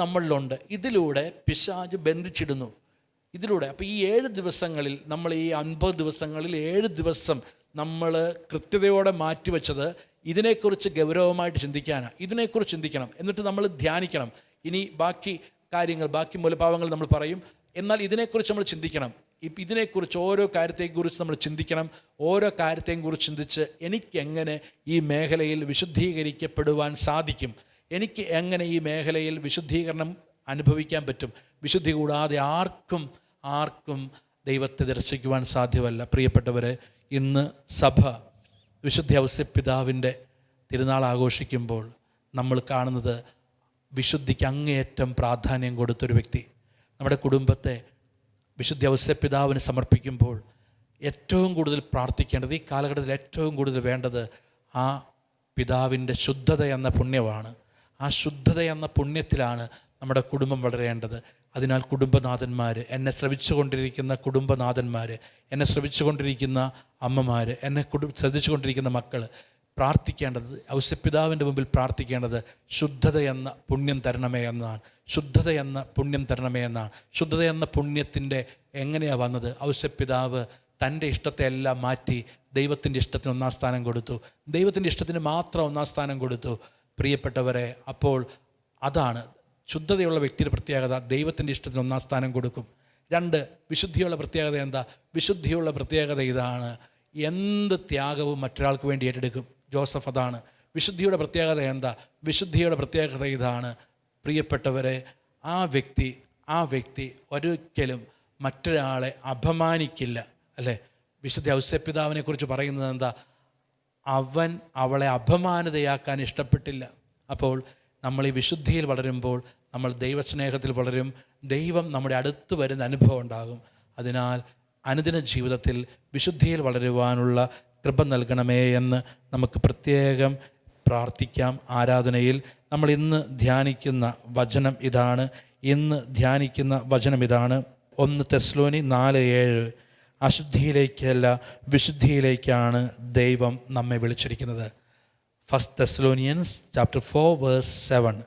നമ്മളിലുണ്ട്. ഇതിലൂടെ പിശാച് ബന്ധിച്ചിടുന്നു. ഇതിലൂടെ അപ്പോൾ ഈ 7 ദിവസങ്ങളിൽ, നമ്മൾ ഈ 50 ദിവസങ്ങളിൽ 7 ദിവസം നമ്മൾ കൃത്യതയോടെ മാറ്റിവെച്ചത് ഇതിനെക്കുറിച്ച് ഗൗരവമായിട്ട് ചിന്തിക്കാനാണ്. ഇതിനെക്കുറിച്ച് ചിന്തിക്കണം, എന്നിട്ട് നമ്മൾ ധ്യാനിക്കണം. ഇനി ബാക്കി കാര്യങ്ങൾ, ബാക്കി മൂലപാപങ്ങൾ നമ്മൾ പറയും, എന്നാൽ ഇതിനെക്കുറിച്ച് നമ്മൾ ചിന്തിക്കണം. ഇതിനെക്കുറിച്ച് ഓരോ കാര്യത്തെക്കുറിച്ച് നമ്മൾ ചിന്തിക്കണം. ഓരോ കാര്യത്തെയും കുറിച്ച് ചിന്തിച്ച് എനിക്കെങ്ങനെ ഈ മേഖലയിൽ വിശുദ്ധീകരിക്കപ്പെടുവാൻ സാധിക്കും, എനിക്ക് എങ്ങനെ ഈ മേഖലയിൽ വിശുദ്ധീകരണം അനുഭവിക്കാൻ പറ്റും. വിശുദ്ധി കൂടാതെ ആർക്കും ദൈവത്തെ ദർശിക്കുവാൻ സാധ്യമല്ല. പ്രിയപ്പെട്ടവരെ, ഇന്ന് സഭ വിശുദ്ധ ഔസേപ്പിതാവിൻ്റെ തിരുനാൾ ആഘോഷിക്കുമ്പോൾ നമ്മൾ കാണുന്നത് വിശുദ്ധിക്ക് അങ്ങേയറ്റം പ്രാധാന്യം കൊടുത്തൊരു വ്യക്തി. നമ്മുടെ കുടുംബത്തെ വിശുദ്ധ ഔസേപ്പിതാവിന് സമർപ്പിക്കുമ്പോൾ ഏറ്റവും കൂടുതൽ പ്രാർത്ഥിക്കേണ്ടത്, ഈ കാലഘട്ടത്തിൽ ഏറ്റവും കൂടുതൽ വേണ്ടത് ആ പിതാവിൻ്റെ ശുദ്ധത എന്ന പുണ്യമാണ്. ആ ശുദ്ധത എന്ന പുണ്യത്തിലാണ് നമ്മുടെ കുടുംബം വളരേണ്ടത്. അതിനാൽ കുടുംബനാഥന്മാർ, എന്നെ ശ്രവിച്ചുകൊണ്ടിരിക്കുന്ന കുടുംബനാഥന്മാർ, എന്നെ ശ്രവിച്ചുകൊണ്ടിരിക്കുന്ന അമ്മമാർ, എന്നെ ശ്രദ്ധിച്ചുകൊണ്ടിരിക്കുന്ന മക്കൾ പ്രാർത്ഥിക്കേണ്ടത്, ഔസേപ്പിതാവിൻ്റെ മുമ്പിൽ പ്രാർത്ഥിക്കേണ്ടത് ശുദ്ധത എന്ന പുണ്യം തരണമേ എന്നാണ്. ശുദ്ധത എന്ന പുണ്യം തരണമേ എന്നാണ്. ശുദ്ധത എന്ന പുണ്യത്തിൻ്റെ എങ്ങനെയാണ് വന്നത്? ഔസേപ്പിതാവ് തൻ്റെ ഇഷ്ടത്തെ എല്ലാം മാറ്റി ദൈവത്തിൻ്റെ ഇഷ്ടത്തിന് 1-ാം സ്ഥാനം കൊടുത്തു. ദൈവത്തിൻ്റെ ഇഷ്ടത്തിന് മാത്രം 1-ാം സ്ഥാനം കൊടുത്തു. പ്രിയപ്പെട്ടവരെ, അപ്പോൾ അതാണ് ശുദ്ധതയുള്ള വ്യക്തിയുടെ പ്രത്യേകത. ദൈവത്തിൻ്റെ ഇഷ്ടത്തിന് 1-ാം സ്ഥാനം കൊടുക്കും. 2, വിശുദ്ധിയുള്ള പ്രത്യേകത എന്താ? വിശുദ്ധിയുള്ള പ്രത്യേകത ഇതാണ്, എന്ത് ത്യാഗവും മറ്റൊരാൾക്ക് വേണ്ടി ഏറ്റെടുക്കും. ജോസഫ് അതാണ്. വിശുദ്ധിയുടെ പ്രത്യേകത എന്താ? വിശുദ്ധിയുടെ പ്രത്യേകത ഇതാണ്. പ്രിയപ്പെട്ടവരെ, ആ വ്യക്തി ഒരിക്കലും മറ്റൊരാളെ അപമാനിക്കില്ല, അല്ലേ? വിശുദ്ധ ഔസേപ്പിതാവിനെ കുറിച്ച് പറയുന്നത് എന്താ? അവളെ അപമാനിതയാക്കാൻ ഇഷ്ടപ്പെട്ടില്ല. അപ്പോൾ നമ്മൾ ഈ വിശുദ്ധിയിൽ വളരുമ്പോൾ നമ്മൾ ദൈവസ്നേഹത്തിൽ വളരും. ദൈവം നമ്മുടെ അടുത്ത് വരുന്ന അനുഭവം ഉണ്ടാകും. അതിനാൽ അനുദിന ജീവിതത്തിൽ വിശുദ്ധിയിൽ വളരുവാനുള്ള കൃപ നൽകണമേ എന്ന് നമുക്ക് പ്രത്യേകം പ്രാർത്ഥിക്കാം. ആരാധനയിൽ നമ്മൾ ഇന്ന് ധ്യാനിക്കുന്ന വചനം ഇതാണ്. 1 തെസ്സലോനി 4:7. അശുദ്ധിയിലേക്കല്ല വിശുദ്ധിയിലേക്കാണ് ദൈവം നമ്മെ വിളിച്ചിരിക്കുന്നത്. 1 Thessalonians chapter 4 verse 7.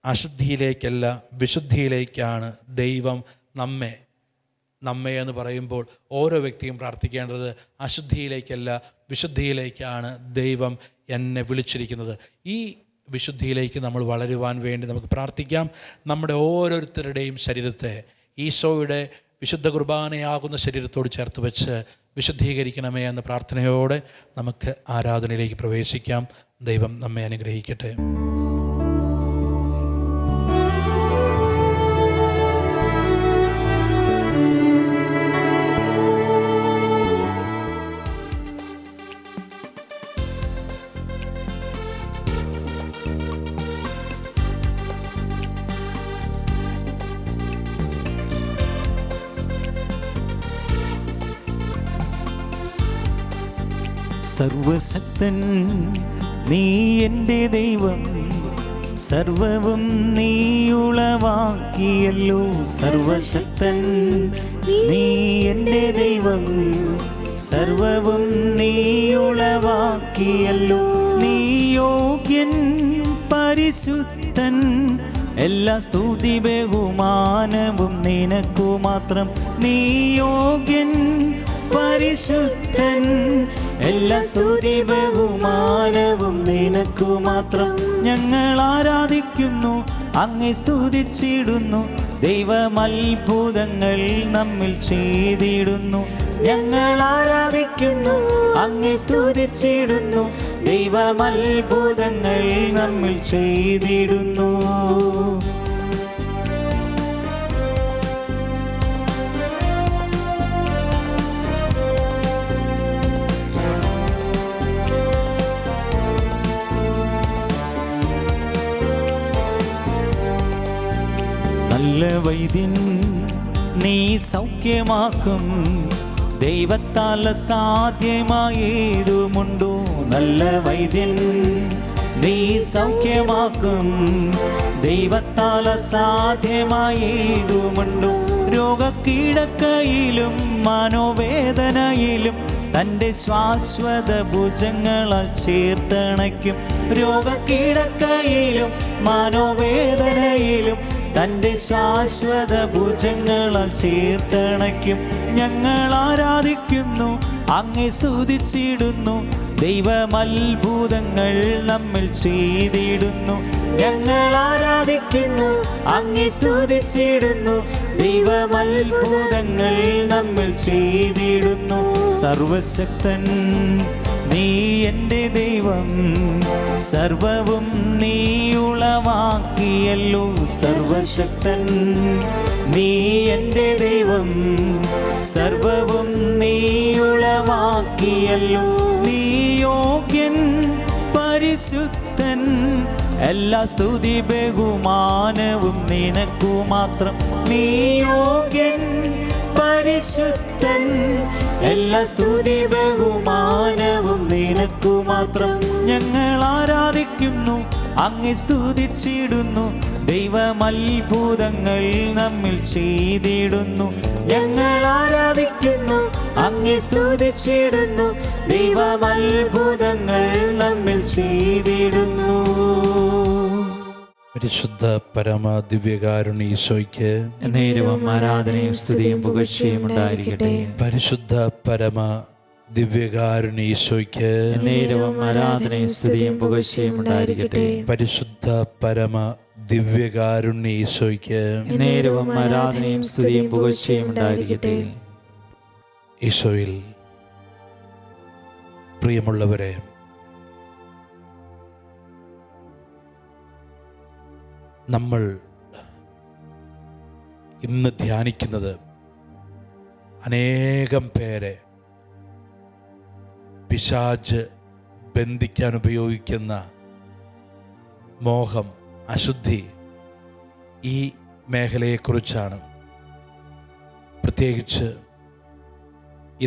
അശുദ്ധിയിലേക്കല്ല വിശുദ്ധിയിലേക്കാണ് ദൈവം നമ്മെ എന്ന് പറയുമ്പോൾ ഓരോ വ്യക്തിയും പ്രാർത്ഥിക്കേണ്ടത് അശുദ്ധിയിലേക്കല്ല വിശുദ്ധിയിലേക്കാണ് ദൈവം എന്നെ വിളിച്ചിരിക്കുന്നത്. ഈ വിശുദ്ധിയിലേക്ക് നമ്മൾ വളരുവാൻ വേണ്ടി നമുക്ക് പ്രാർത്ഥിക്കാം. നമ്മുടെ ഓരോരുത്തരുടെയും ശരീരത്തെ ഈശോയുടെ വിശുദ്ധ കുർബാനയാകുന്ന ശരീരത്തോട് ചേർത്ത് വെച്ച് വിശുദ്ധീകരിക്കണമേ എന്ന പ്രാർത്ഥനയോടെ നമുക്ക് ആരാധനയിലേക്ക് പ്രവേശിക്കാം. ദൈവം നമ്മെ അനുഗ്രഹിക്കട്ടെ. സർവശക്തൻ നീ എൻ്റെ ദൈവം, സർവവും നീ ഉളവാക്കിയല്ലോ. സർവശക്തൻ നീ എൻ്റെ ദൈവം, സർവവും നീ ഉളവാക്കിയല്ലോ. നീ യോഗ്യൻ പരിശുദ്ധൻ, എല്ലാ സ്തുതി ബഹുമാനവും നിനക്കു മാത്രം. നീ യോഗ്യൻ പരിശുദ്ധൻ, എല്ലാ സ്തുതി ബഹുമാനവും നിനക്കു മാത്രം. ഞങ്ങൾ ആരാധിക്കുന്നു, അങ്ങേ സ്തുതിച്ചിടുന്നു. ദൈവം അത്ഭുതങ്ങൾ നമ്മിൽ ചെയ്തിടുന്നു. ഞങ്ങൾ ആരാധിക്കുന്നു, അങ്ങേ സ്തുതിച്ചിടുന്നു. ദൈവം അത്ഭുതങ്ങൾ നമ്മിൽ ചെയ്തിടുന്നു. നല്ല വൈദ്യൻ നീ സൗഖ്യമാക്കും, ദൈവത്താൽ സാധ്യമായേതുമുണ്ടോ. നല്ല വൈദ്യൻ നീ സൗഖ്യമാക്കും. ദൈവത്താൽ അസാധ്യമായതുമുണ്ടോ? രോഗക്കിടക്കയിലും മനോവേദനയിലും തൻ്റെ ശാശ്വത ഭുജങ്ങളാൽ ചേർത്തണയ്ക്കും. രോഗക്കിടക്കയിലും മനോവേദനയിലും തൻ്റെ ശാശ്വത ഭുജങ്ങളാൽ ചേർത്തണയ്ക്കും. ഞങ്ങൾ ആരാധിക്കുന്നു, അങ്ങേ സ്തുതിച്ചിടുന്നു. ദൈവം അത്ഭുതങ്ങൾ നമ്മിൽ ചെയ്തിടുന്നു. ഞങ്ങൾ ആരാധിക്കുന്നു, അങ്ങേ സ്തുതിച്ചിടുന്നു. ദൈവം അത്ഭുതങ്ങൾ നമ്മിൽ ചെയ്തിടുന്നു. സർവശക്തൻ നീ എൻ്റെ ദൈവം, സർവവും നീ ഉളവാക്കിയല്ലോ. സർവശക്തൻ നീ എൻ്റെ ദൈവം, സർവവും നീ ഉളവാക്കിയല്ലോ. നീ യോഗ്യൻ, പരിശുദ്ധൻ, എല്ലാ സ്തുതി ബഹുമാനവും നിനക്കു മാത്രം. നീ യോഗ്യൻ, പരിശുദ്ധൻ, എല്ലാ സ്തുതി ബഹുമാനവും നിനക്കു മാത്രം. ഞങ്ങൾ ആരാധിക്കുന്നു, അങ്ങേ സ്തുതിച്ചിടുന്നു. ദൈവം അത്ഭുതങ്ങൾ നമ്മിൽ ചെയ്തിടുന്നു. ഞങ്ങൾ ആരാധിക്കുന്നു, അങ്ങേ സ്തുതിച്ചിടുന്നു. ദൈവം അത്ഭുതങ്ങൾ നമ്മിൽ ചെയ്തിടുന്നു. പരിശുദ്ധ പരമ ദിവ്യകാരുണ്യ ഈശോയ്ക്ക് നേരവും ആരാധനയും സ്തുതിയും പുകഴ്ചയും ഉണ്ടായിരിക്കട്ടെ. പരിശുദ്ധ പരമ ദിവ്യകാരുണ്യ ഈശോയ്ക്ക് നേരവും ആരാധനയും സ്തുതിയും പുകഴ്ചയും ഉണ്ടായിരിക്കട്ടെ. പരിശുദ്ധ പരമ ദിവ്യകാരുണ്യ ഈശോയ്ക്ക് നേരവും ആരാധനയും സ്തുതിയും പുകഴ്ചയും ഉണ്ടായിരിക്കട്ടെ. ഈശോയിൽ പ്രിയമുള്ളവരെ, നമ്മൾ ഇന്ന് ധ്യാനിക്കുന്നത് അനേകം പേരെ പിശാച് ബന്ധിക്കാൻ ഉപയോഗിക്കുന്ന മോഹം, അശുദ്ധി, ഈ മേഖലയെക്കുറിച്ചാണ്. പ്രത്യേകിച്ച്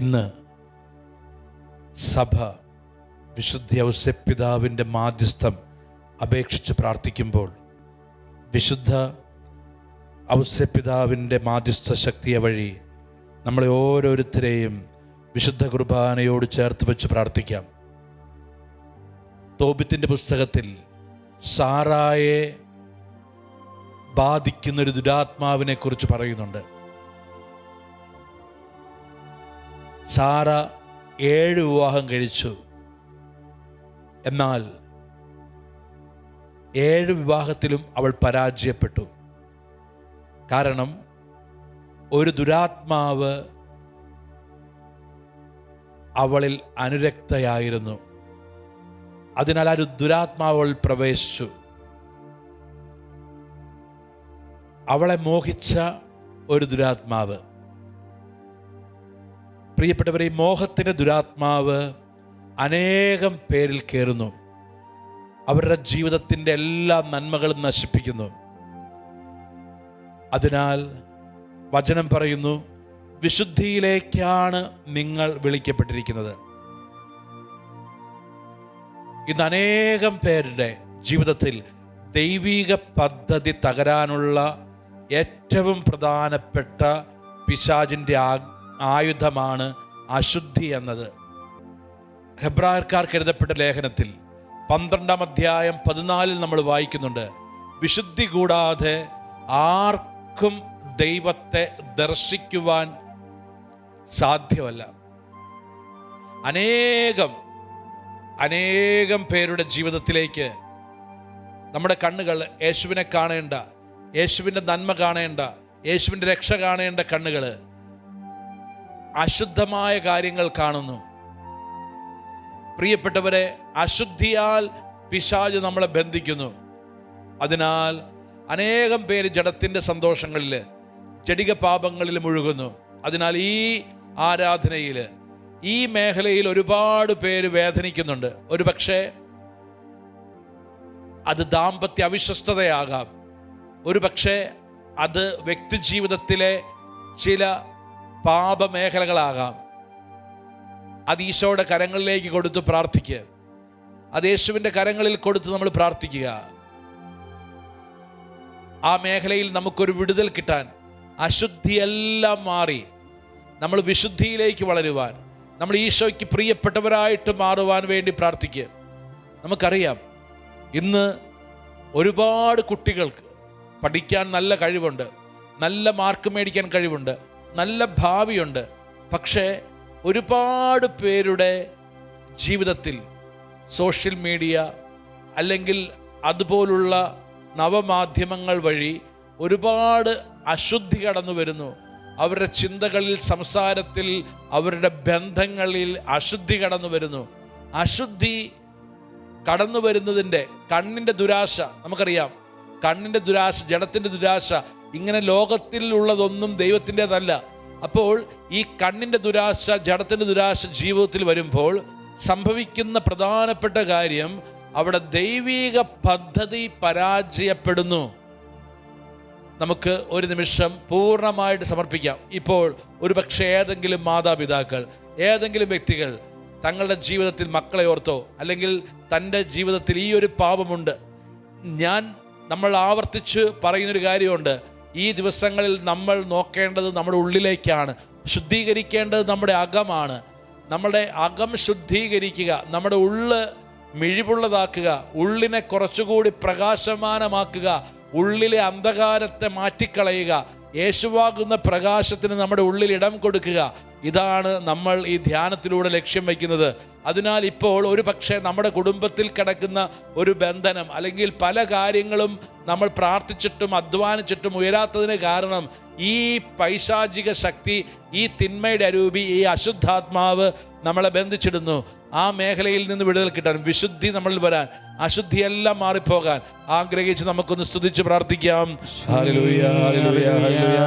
ഇന്ന് സഭ വിശുദ്ധ ഔസേപ്പിതാവിൻ്റെ മാധ്യസ്ഥം അപേക്ഷിച്ച് പ്രാർത്ഥിക്കുമ്പോൾ വിശുദ്ധ ഔസേപ്പിതാവിൻ്റെ മാധ്യസ്ഥ ശക്തിയെ വഴി നമ്മളെ ഓരോരുത്തരെയും വിശുദ്ധ കുർബാനയോട് ചേർത്ത് വെച്ച് പ്രാർത്ഥിക്കാം. തോബിത്തിൻ്റെ പുസ്തകത്തിൽ സാറായെ ബാധിക്കുന്നൊരു ദുരാത്മാവിനെ കുറിച്ച് പറയുന്നുണ്ട്. സാറ 7 വിവാഹം കഴിച്ചു. എന്നാൽ 7 വിവാഹത്തിലും അവൾ പരാജയപ്പെട്ടു. കാരണം ഒരു ദുരാത്മാവ് അവളിൽ അനുരക്തയായിരുന്നു. അതിനാൽ ആ ഒരു ദുരാത്മാവ് അവൾ പ്രവേശിച്ചു. അവളെ മോഹിച്ച ഒരു ദുരാത്മാവ്. പ്രിയപ്പെട്ടവരെ, ഈ മോഹത്തിൻ്റെ ദുരാത്മാവ് അനേകം പേരിൽ കയറുന്നു. അവരുടെ ജീവിതത്തിൻ്റെ എല്ലാ നന്മകളും നശിപ്പിക്കുന്നു. അതിനാൽ വചനം പറയുന്നു, വിശുദ്ധിയിലേക്കാണ് നിങ്ങൾ വിളിക്കപ്പെട്ടിരിക്കുന്നത്. ഇന്ന് അനേകം പേരുടെ ജീവിതത്തിൽ ദൈവിക പദ്ധതി തകരാനുള്ള ഏറ്റവും പ്രധാനപ്പെട്ട പിശാചിൻ്റെ ആയുധമാണ് അശുദ്ധി എന്നത്. ഹെബ്രായർക്കാർക്ക് എഴുതപ്പെട്ട ലേഖനത്തിൽ 12-ാം അധ്യായം 14 നമ്മൾ വായിക്കുന്നുണ്ട്, വിശുദ്ധി കൂടാതെ ആർക്കും ദൈവത്തെ ദർശിക്കുവാൻ സാധ്യമല്ല. അനേകം പേരുടെ ജീവിതത്തിലേക്ക് നമ്മുടെ കണ്ണുകൾ യേശുവിനെ കാണേണ്ട, യേശുവിൻ്റെ നന്മ കാണേണ്ട, യേശുവിൻ്റെ രക്ഷ കാണേണ്ട കണ്ണുകൾ അശുദ്ധമായ കാര്യങ്ങൾ കാണുന്നു. പ്രിയപ്പെട്ടവരെ, അശുദ്ധിയാൽ പിശാച് നമ്മളെ ബന്ധിക്കുന്നു. അതിനാൽ അനേകം പേര് ജഡത്തിൻ്റെ സന്തോഷങ്ങളിൽ, ജഡിക പാപങ്ങളിൽ മുഴുകുന്നു. അതിനാൽ ഈ ആരാധനയിൽ, ഈ മേഖലയിൽ ഒരുപാട് പേര് വേദനിക്കുന്നുണ്ട്. ഒരു പക്ഷേ അത് ദാമ്പത്യ അവിശ്വസ്തതയാകാം, ഒരു പക്ഷേ അത് വ്യക്തിജീവിതത്തിലെ ചില പാപമേഖലകളാകാം. അത് ഈശോയുടെ കരങ്ങളിലേക്ക് കൊടുത്ത് പ്രാർത്ഥിക്കുക. അത് യേശുവിൻ്റെ കരങ്ങളിൽ കൊടുത്ത് നമ്മൾ പ്രാർത്ഥിക്കുക. ആ മേഖലയിൽ നമുക്കൊരു വിടുതൽ കിട്ടാൻ, അശുദ്ധിയെല്ലാം മാറി നമ്മൾ വിശുദ്ധിയിലേക്ക് വളരുവാൻ, നമ്മൾ ഈശോയ്ക്ക് പ്രിയപ്പെട്ടവരായിട്ട് മാറുവാൻ വേണ്ടി പ്രാർത്ഥിക്കുക. നമുക്കറിയാം, ഇന്ന് ഒരുപാട് കുട്ടികൾക്ക് പഠിക്കാൻ നല്ല കഴിവുണ്ട്, നല്ല മാർക്ക് മേടിക്കാൻ കഴിവുണ്ട്, നല്ല ഭാവിയുണ്ട്. പക്ഷേ ഒരുപാട് പേരുടെ ജീവിതത്തിൽ സോഷ്യൽ മീഡിയ അല്ലെങ്കിൽ അതുപോലുള്ള നവമാധ്യമങ്ങൾ വഴി ഒരുപാട് അശുദ്ധി കടന്നു വരുന്നു. അവരുടെ ചിന്തകളിൽ, സംസാരത്തിൽ, അവരുടെ ബന്ധങ്ങളിൽ അശുദ്ധി കടന്നു വരുന്നു. അശുദ്ധി കടന്നു വരുന്നതിൻ്റെ കണ്ണിൻ്റെ ദുരാശ നമുക്കറിയാം. കണ്ണിൻ്റെ ദുരാശ, ജഡത്തിൻ്റെ ദുരാശ, ഇങ്ങനെ ലോകത്തിലുള്ളതൊന്നും ദൈവത്തിൻ്റെതല്ല. അപ്പോൾ ഈ കണ്ണിൻ്റെ ദുരാശ, ജഡത്തിൻ്റെ ദുരാശ ജീവിതത്തിൽ വരുമ്പോൾ സംഭവിക്കുന്ന പ്രധാനപ്പെട്ട കാര്യം, അവിടെ ദൈവിക പദ്ധതി പരാജയപ്പെടുന്നു. നമുക്ക് ഒരു നിമിഷം പൂർണ്ണമായിട്ട് സമർപ്പിക്കാം. ഇപ്പോൾ ഒരു പക്ഷേ ഏതെങ്കിലും മാതാപിതാക്കൾ, ഏതെങ്കിലും വ്യക്തികൾ തങ്ങളുടെ ജീവിതത്തിൽ മക്കളെ ഓർത്തോ, അല്ലെങ്കിൽ തൻ്റെ ജീവിതത്തിൽ ഈ ഒരു പാപമുണ്ട്. നമ്മൾ ആവർത്തിച്ച് പറയുന്നൊരു കാര്യമുണ്ട്, ഈ ദിവസങ്ങളിൽ നമ്മൾ നോക്കേണ്ടത് നമ്മുടെ ഉള്ളിലേക്കാണ്, ശുദ്ധീകരിക്കേണ്ടത് നമ്മുടെ അകമാണ്. നമ്മുടെ അകം ശുദ്ധീകരിക്കുക, നമ്മുടെ ഉള്ള് മിഴിവുള്ളതാക്കുക, ഉള്ളിനെ കുറച്ചുകൂടി പ്രകാശമാനമാക്കുക, ഉള്ളിലെ അന്ധകാരത്തെ മാറ്റിക്കളയുക, യേശുവാകുന്ന പ്രകാശത്തിന് നമ്മുടെ ഉള്ളിൽ ഇടം കൊടുക്കുക. ഇതാണ് നമ്മൾ ഈ ധ്യാനത്തിലൂടെ ലക്ഷ്യം വയ്ക്കുന്നത്. അതിനാൽ ഇപ്പോൾ ഒരു പക്ഷേ നമ്മുടെ കുടുംബത്തിൽ കിടക്കുന്ന ഒരു ബന്ധനം, അല്ലെങ്കിൽ പല കാര്യങ്ങളും നമ്മൾ പ്രാർത്ഥിച്ചിട്ടും അധ്വാനിച്ചിട്ടും ഉയരാത്തതിന് കാരണം ഈ പൈശാചിക ശക്തി, ഈ തിന്മയുടെ അരൂപി, ഈ അശുദ്ധാത്മാവ് നമ്മളെ ബന്ധിച്ചിടുന്നു. ആ മേഖലയിൽ നിന്ന് വിടുതൽ കിട്ടാൻ, വിശുദ്ധി നമ്മളിൽ വരാൻ, അശുദ്ധിയെല്ലാം മാറിപ്പോകാൻ ആഗ്രഹിച്ച് നമുക്കൊന്ന് സ്തുതിച്ച് പ്രാർത്ഥിക്കാം. Hallelujah, hallelujah, hallelujah.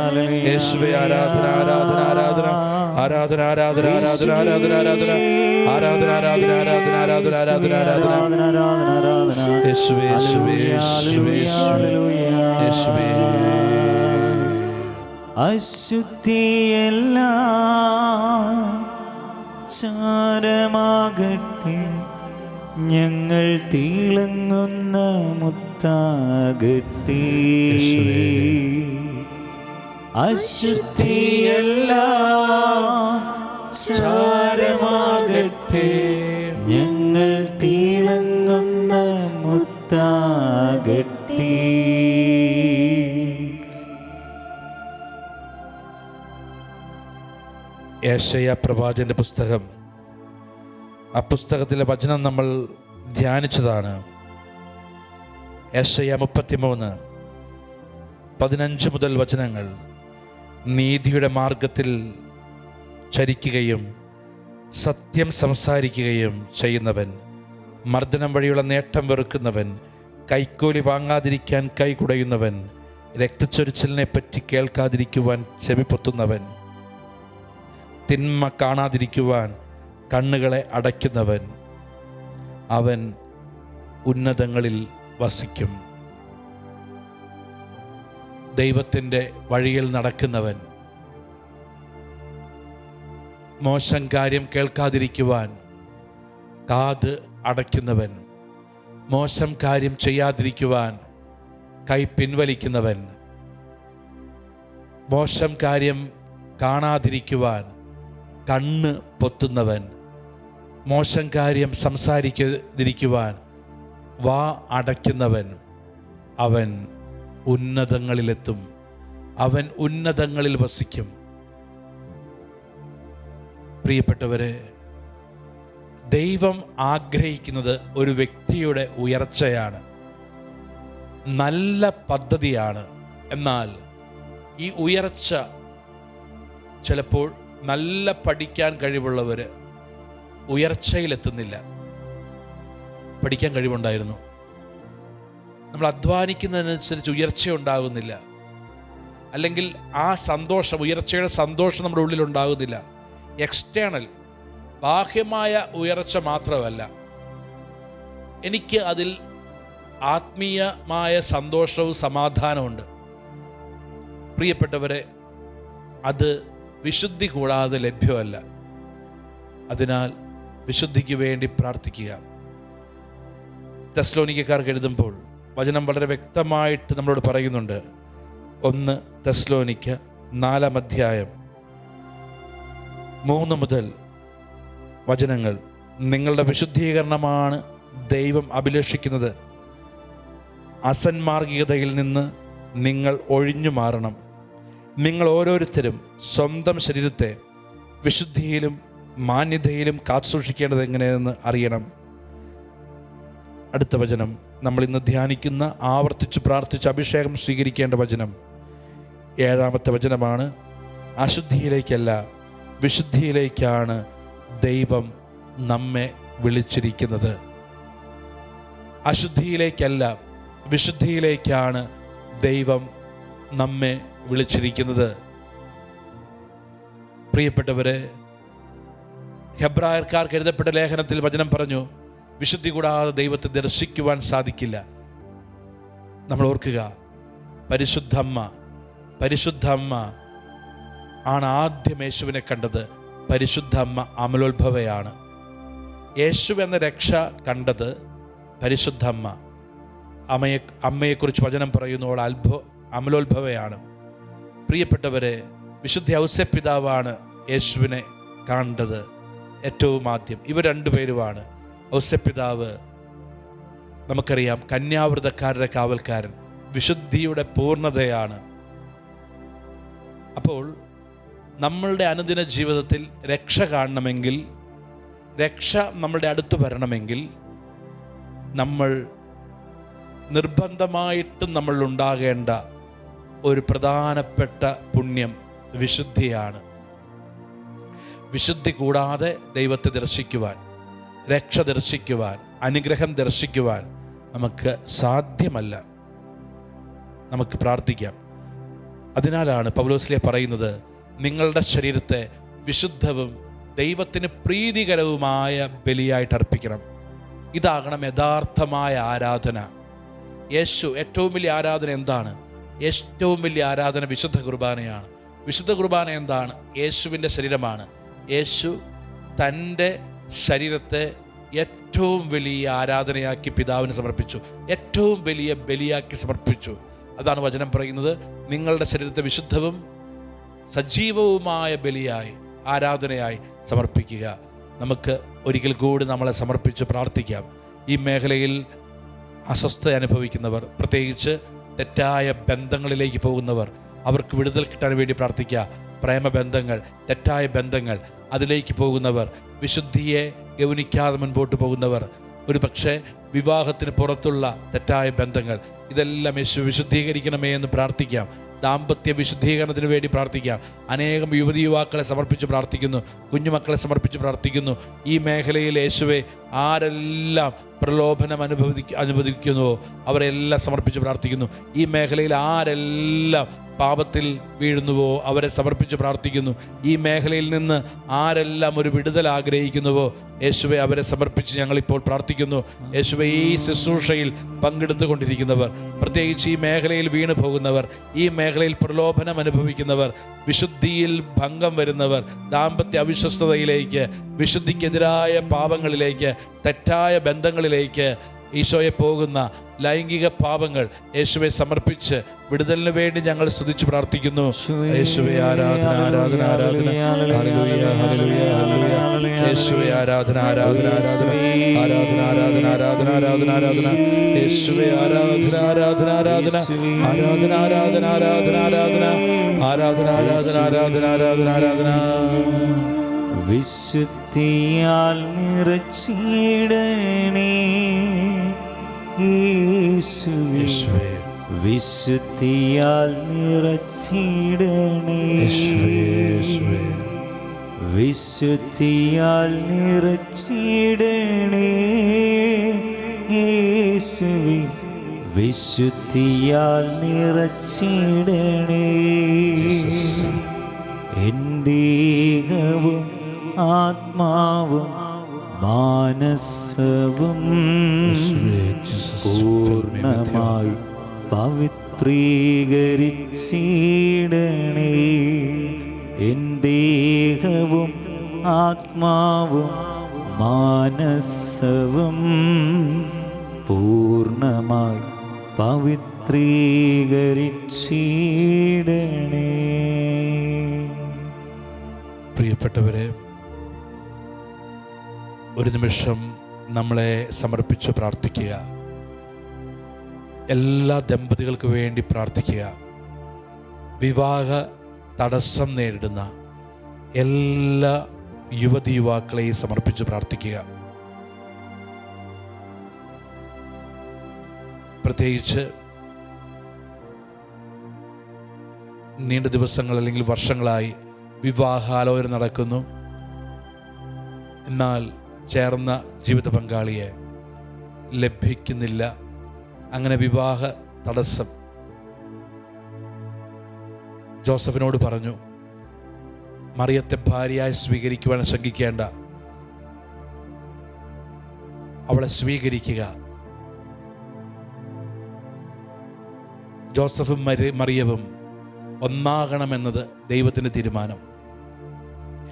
യേശുവേ ആരാധന, ആരാധന, ആരാധന, ആരാധന, ആരാധന, ആരാധന, ആരാധന, ആരാധന, ആരാധന, ആരാധന, ആരാധന, ആരാധന, ആരാധന, ആരാധന. യേശുവേ, യേശുവേ, യേശുവേ, യേശുവേ. അശുദ്ധിയെല്ലാം ചാരമാകട്ടെ, ഞങ്ങൾ തിളങ്ങുന്ന മുത്താകട്ടെ. അശുദ്ധിയെല്ലാം ചാരമാകട്ടെ, ഞങ്ങൾ തിളങ്ങുന്ന മുത്താകട്ടെ. യെശയ്യാ പ്രവാചകന്റെ പുസ്തകം, ആ പുസ്തകത്തിലെ വചനം നമ്മൾ ധ്യാനിച്ചതാണ്. യെശയ്യാ 33:15 മുതൽ വചനങ്ങൾ. നീതിയുടെ മാർഗത്തിൽ ചരിക്കുകയും സത്യം സംസാരിക്കുകയും ചെയ്യുന്നവൻ, മർദ്ദനം വഴിയുള്ള നേട്ടം വെറുക്കുന്നവൻ, കൈക്കൂലി വാങ്ങാതിരിക്കാൻ കൈ കുടയുന്നവൻ, രക്തച്ചൊരിച്ചിലിനെ പറ്റി കേൾക്കാതിരിക്കുവാൻ ചെവി പൊത്തുന്നവൻ, തിന്മ കാണാതിരിക്കുവാൻ കണ്ണുകളെ അടയ്ക്കുന്നവൻ, അവൻ ഉന്നതങ്ങളിൽ വസിക്കും. ദൈവത്തിൻ്റെ വഴിയിൽ നടക്കുന്നവൻ, മോശം കാര്യം കേൾക്കാതിരിക്കുവാൻ കാത് അടയ്ക്കുന്നവൻ, മോശം കാര്യം ചെയ്യാതിരിക്കുവാൻ കൈ പിൻവലിക്കുന്നവൻ, മോശം കാര്യം കാണാതിരിക്കുവാൻ കണ്ണ് പൊത്തുന്നവൻ, മോശം കാര്യം സംസാരിക്കാതിരിക്കുവാൻ വാ അടയ്ക്കുന്നവൻ, അവൻ ഉന്നതങ്ങളിലെത്തും, അവൻ ഉന്നതങ്ങളിൽ വസിക്കും. പ്രിയപ്പെട്ടവരെ, ദൈവം ആഗ്രഹിക്കുന്നത് ഒരു വ്യക്തിയുടെ ഉയർച്ചയാണ്, നല്ല പദ്ധതിയാണ്. എന്നാൽ ഈ ഉയർച്ച ചിലപ്പോൾ നല്ല പഠിക്കാൻ കഴിവുള്ളവർ ഉയർച്ചയിലെത്തുന്നില്ല. പഠിക്കാൻ കഴിവുണ്ടായിരുന്നു, നമ്മൾ അധ്വാനിക്കുന്നതിനനുസരിച്ച് ഉയർച്ച ഉണ്ടാകുന്നില്ല, അല്ലെങ്കിൽ ആ സന്തോഷം, ഉയർച്ചയുടെ സന്തോഷം നമ്മുടെ ഉള്ളിലുണ്ടാകുന്നില്ല. എക്സ്റ്റേണൽ, ബാഹ്യമായ ഉയർച്ച മാത്രമല്ല, എനിക്ക് അതിൽ ആത്മീയമായ സന്തോഷവും സമാധാനമുണ്ട്. പ്രിയപ്പെട്ടവരെ, അത് വിശുദ്ധി കൂടാതെ ലഭ്യമല്ല. അതിനാൽ വിശുദ്ധിക്ക് വേണ്ടി പ്രാർത്ഥിക്കുക. തെസ്സലോനിക്കക്കാർക്ക് എഴുതുമ്പോൾ വചനം വളരെ വ്യക്തമായിട്ട് നമ്മളോട് പറയുന്നുണ്ട്. 1 തെസ്സലോനിക്ക 4 അധ്യായം 3 മുതൽ വചനങ്ങൾ. നിങ്ങളുടെ വിശുദ്ധീകരണമാണ് ദൈവം അഭിലഷിക്കുന്നത്. അസന്മാർഗികതയിൽ നിന്ന് നിങ്ങൾ ഒഴിഞ്ഞു മാറണം. നിങ്ങൾ ഓരോരുത്തരും സ്വന്തം ശരീരത്തെ വിശുദ്ധിയിലും മാന്യതയിലും കാത്തുസൂക്ഷിക്കേണ്ടത് എങ്ങനെയെന്ന് അറിയണം. അടുത്ത വചനം നമ്മൾ ഇന്ന് ധ്യാനിക്കുന്ന, ആവർത്തിച്ച് പ്രാർത്ഥിച്ച് അഭിഷേകം സ്വീകരിക്കേണ്ട വചനം 7-ാമത്തെ വചനമാണ്. അശുദ്ധിയിലേക്കല്ല വിശുദ്ധിയിലേക്കാണ് ദൈവം നമ്മെ വിളിച്ചിരിക്കുന്നത്. അശുദ്ധിയിലേക്കല്ല വിശുദ്ധിയിലേക്കാണ് ദൈവം നമ്മെ വിളിച്ചിരിക്കുന്നത്. പ്രിയപ്പെട്ടവരെ, ഹെബ്രായർക്കാർക്ക് എഴുതപ്പെട്ട ലേഖനത്തിൽ വചനം പറഞ്ഞു, വിശുദ്ധി കൂടാതെ ദൈവത്തെ ദർശിക്കുവാൻ സാധിക്കില്ല. നമ്മൾ ഓർക്കുക, പരിശുദ്ധ അമ്മ ആണ് ആദ്യം യേശുവിനെ കണ്ടത്. പരിശുദ്ധ അമ്മ അമലോത്ഭവയാണ്. യേശു എന്ന രക്ഷ കണ്ടത് പരിശുദ്ധ അമ്മയെക്കുറിച്ച് വചനം പറയുന്നു, അവൾ അമലോത്ഭവയാണ്. പ്രിയപ്പെട്ടവരെ, വിശുദ്ധ ഔസേപ്പിതാവാണ് യേശുവിനെ കണ്ടത് ഏറ്റവും ആദ്യം. ഇവർ രണ്ടുപേരുമാണ്. ഔസേപ്പിതാവ് നമുക്കറിയാം, കന്യാവ്രതക്കാരുടെ കാവൽക്കാരൻ, വിശുദ്ധിയുടെ പൂർണ്ണതയാണ്. അപ്പോൾ നമ്മളുടെ അനുദിന ജീവിതത്തിൽ രക്ഷ കാണണമെങ്കിൽ, രക്ഷ നമ്മളുടെ അടുത്ത് വരണമെങ്കിൽ, നമ്മൾ നിർബന്ധമായിട്ടും നമ്മൾ ഉണ്ടാകേണ്ട ഒരു പ്രധാനപ്പെട്ട പുണ്യം വിശുദ്ധിയാണ്. വിശുദ്ധി കൂടാതെ ദൈവത്തെ ദർശിക്കുവാൻ, രക്ഷ ദർശിക്കുവാൻ, അനുഗ്രഹം ദർശിക്കുവാൻ നമുക്ക് സാധ്യമല്ല. നമുക്ക് പ്രാർത്ഥിക്കാം. അതിനാലാണ് പൗലോസ്ലീഹ പറയുന്നത്, നിങ്ങളുടെ ശരീരത്തെ വിശുദ്ധവും ദൈവത്തിന് പ്രീതികരവുമായ ബലിയായിട്ട് അർപ്പിക്കണം. ഇതാകണം യഥാർത്ഥമായ ആരാധന. യേശു ഏറ്റവും വലിയ ആരാധന എന്താണ്? ഏറ്റവും വലിയ ആരാധന വിശുദ്ധ കുർബാനയാണ്. വിശുദ്ധ കുർബാന എന്താണ്? യേശുവിൻ്റെ ശരീരമാണ്. യേശു തൻ്റെ ശരീരത്തെ ഏറ്റവും വലിയ ആരാധനയാക്കി പിതാവിന് സമർപ്പിച്ചു, ഏറ്റവും വലിയ ബലിയാക്കി സമർപ്പിച്ചു. അതാണ് വചനം പറയുന്നത്, നിങ്ങളുടെ ശരീരത്തെ വിശുദ്ധവും സജീവവുമായ ബലിയായി, ആരാധനയായി സമർപ്പിക്കുക. നമുക്ക് ഒരിക്കൽ കൂടി നമ്മളെ സമർപ്പിച്ച് പ്രാർത്ഥിക്കാം. ഈ മേഖലയിൽ അസ്വസ്ഥത അനുഭവിക്കുന്നവർ, പ്രത്യേകിച്ച് തെറ്റായ ബന്ധങ്ങളിലേക്ക് പോകുന്നവർ, അവർക്ക് വിടുതൽ കിട്ടാൻ വേണ്ടി പ്രാർത്ഥിക്കുക. പ്രേമബന്ധങ്ങൾ, തെറ്റായ ബന്ധങ്ങൾ, അതിലേക്ക് പോകുന്നവർ, വിശുദ്ധിയെ ഗൗനിക്കാതെ മുൻപോട്ട് പോകുന്നവർ, ഒരു പക്ഷേ വിവാഹത്തിന് പുറത്തുള്ള തെറ്റായ ബന്ധങ്ങൾ, ഇതെല്ലാം യേശു വിശുദ്ധീകരിക്കണമേ എന്ന് പ്രാർത്ഥിക്കാം. ദാമ്പത്യ വിശുദ്ധീകരണത്തിന് വേണ്ടി പ്രാർത്ഥിക്കാം. അനേകം യുവതിയുവാക്കളെ സമർപ്പിച്ച് പ്രാർത്ഥിക്കുന്നു, കുഞ്ഞുമക്കളെ സമർപ്പിച്ച് പ്രാർത്ഥിക്കുന്നു. ഈ മേഖലയിൽ യേശുവെ ആരെല്ലാം പ്രലോഭനം അനുവദിക്കുന്നുവോ അവരെല്ലാം സമർപ്പിച്ച് പ്രാർത്ഥിക്കുന്നു. ഈ മേഖലയിൽ ആരെല്ലാം പാപത്തിൽ വീഴുന്നുവോ അവരെ സമർപ്പിച്ച് പ്രാർത്ഥിക്കുന്നു. ഈ മേഖലയിൽ നിന്ന് ആരെല്ലാം ഒരു വിടുതൽ ആഗ്രഹിക്കുന്നുവോ യേശുവെ അവരെ സമർപ്പിച്ച് ഞങ്ങളിപ്പോൾ പ്രാർത്ഥിക്കുന്നു. യേശുവെ, ഈ ശുശ്രൂഷയിൽ പങ്കെടുത്തുകൊണ്ടിരിക്കുന്നവർ, പ്രത്യേകിച്ച് ഈ മേഖലയിൽ വീണു പോകുന്നവർ, ഈ മേഖലയിൽ പ്രലോഭനം അനുഭവിക്കുന്നവർ, വിശുദ്ധിയിൽ ഭംഗം വരുന്നവർ, ദാമ്പത്യ അവിശ്വസ്തതയിലേക്ക്, വിശുദ്ധിക്കെതിരായ പാപങ്ങളിലേക്ക്, തെറ്റായ ബന്ധങ്ങളിലേക്ക് ഈശോയെ പോകുന്ന ലൈംഗിക പാപങ്ങൾ യേശുവെ സമർപ്പിച്ച് വിടുതലിന് വേണ്ടി ഞങ്ങൾ സ്തുതിച്ച് പ്രാർത്ഥിക്കുന്നു. യേശുവെ ആരാധന, ആരാധന, ആരാധന. Hallelujah, hallelujah, hallelujah. യേശുവെ ആരാധന, ആരാധന, ആരാധന. ആരാധന, ആരാധന, ആരാധന, ആരാധന, ആരാധന. യേശുവെ ആരാധന, ആരാധന, ആരാധന. ആരാധന, ആരാധന, ആരാധന, ആരാധന. ആരാധന, ആരാധന, ആരാധന, ആരാധന, ആരാധന. വിശുദ്ധിയാൽ നിറച്ചിടണേ യേശുവേ, വിശുദ്ധിയാൽ നിറച്ചിടണേ വിശുദ്ധിയാൽ നിറച്ചിടണേ യേശുവേ, വിശുദ്ധിയാൽ നിറച്ചിടണേ. എൻ ദേഹവും ആത്മാവും മാനസവും പൂർണ്ണമായി പവിത്രീകരിച്ചിടണേ. എൻ ദേഹവും ആത്മാവും മാനസവും പൂർണ്ണമായി പവിത്രീകരിച്ചിടണേ. പ്രിയപ്പെട്ടവരെ, ഒരു നിമിഷം നമ്മളെ സമർപ്പിച്ച് പ്രാർത്ഥിക്കുക. എല്ലാ ദമ്പതികൾക്ക് വേണ്ടി പ്രാർത്ഥിക്കുക. വിവാഹ തടസ്സം നേരിടുന്ന എല്ലാ യുവതി യുവാക്കളെയും സമർപ്പിച്ച് പ്രാർത്ഥിക്കുക. പ്രത്യേകിച്ച് നീണ്ട ദിവസങ്ങൾ അല്ലെങ്കിൽ വർഷങ്ങളായി വിവാഹാലോചന നടക്കുന്നു, എന്നാൽ ചേർന്ന ജീവിത പങ്കാളിയെ ലഭിക്കുന്നില്ല. അങ്ങനെ വിവാഹ തടസ്സം. ജോസഫിനോട് പറഞ്ഞു, മറിയത്തെ ഭാര്യയായി സ്വീകരിക്കുവാൻ ശങ്കിക്കേണ്ട, അവളെ സ്വീകരിക്കുക. ജോസഫും മറിയവും ഒന്നാകണമെന്നത് ദൈവത്തിൻ്റെ തീരുമാനം.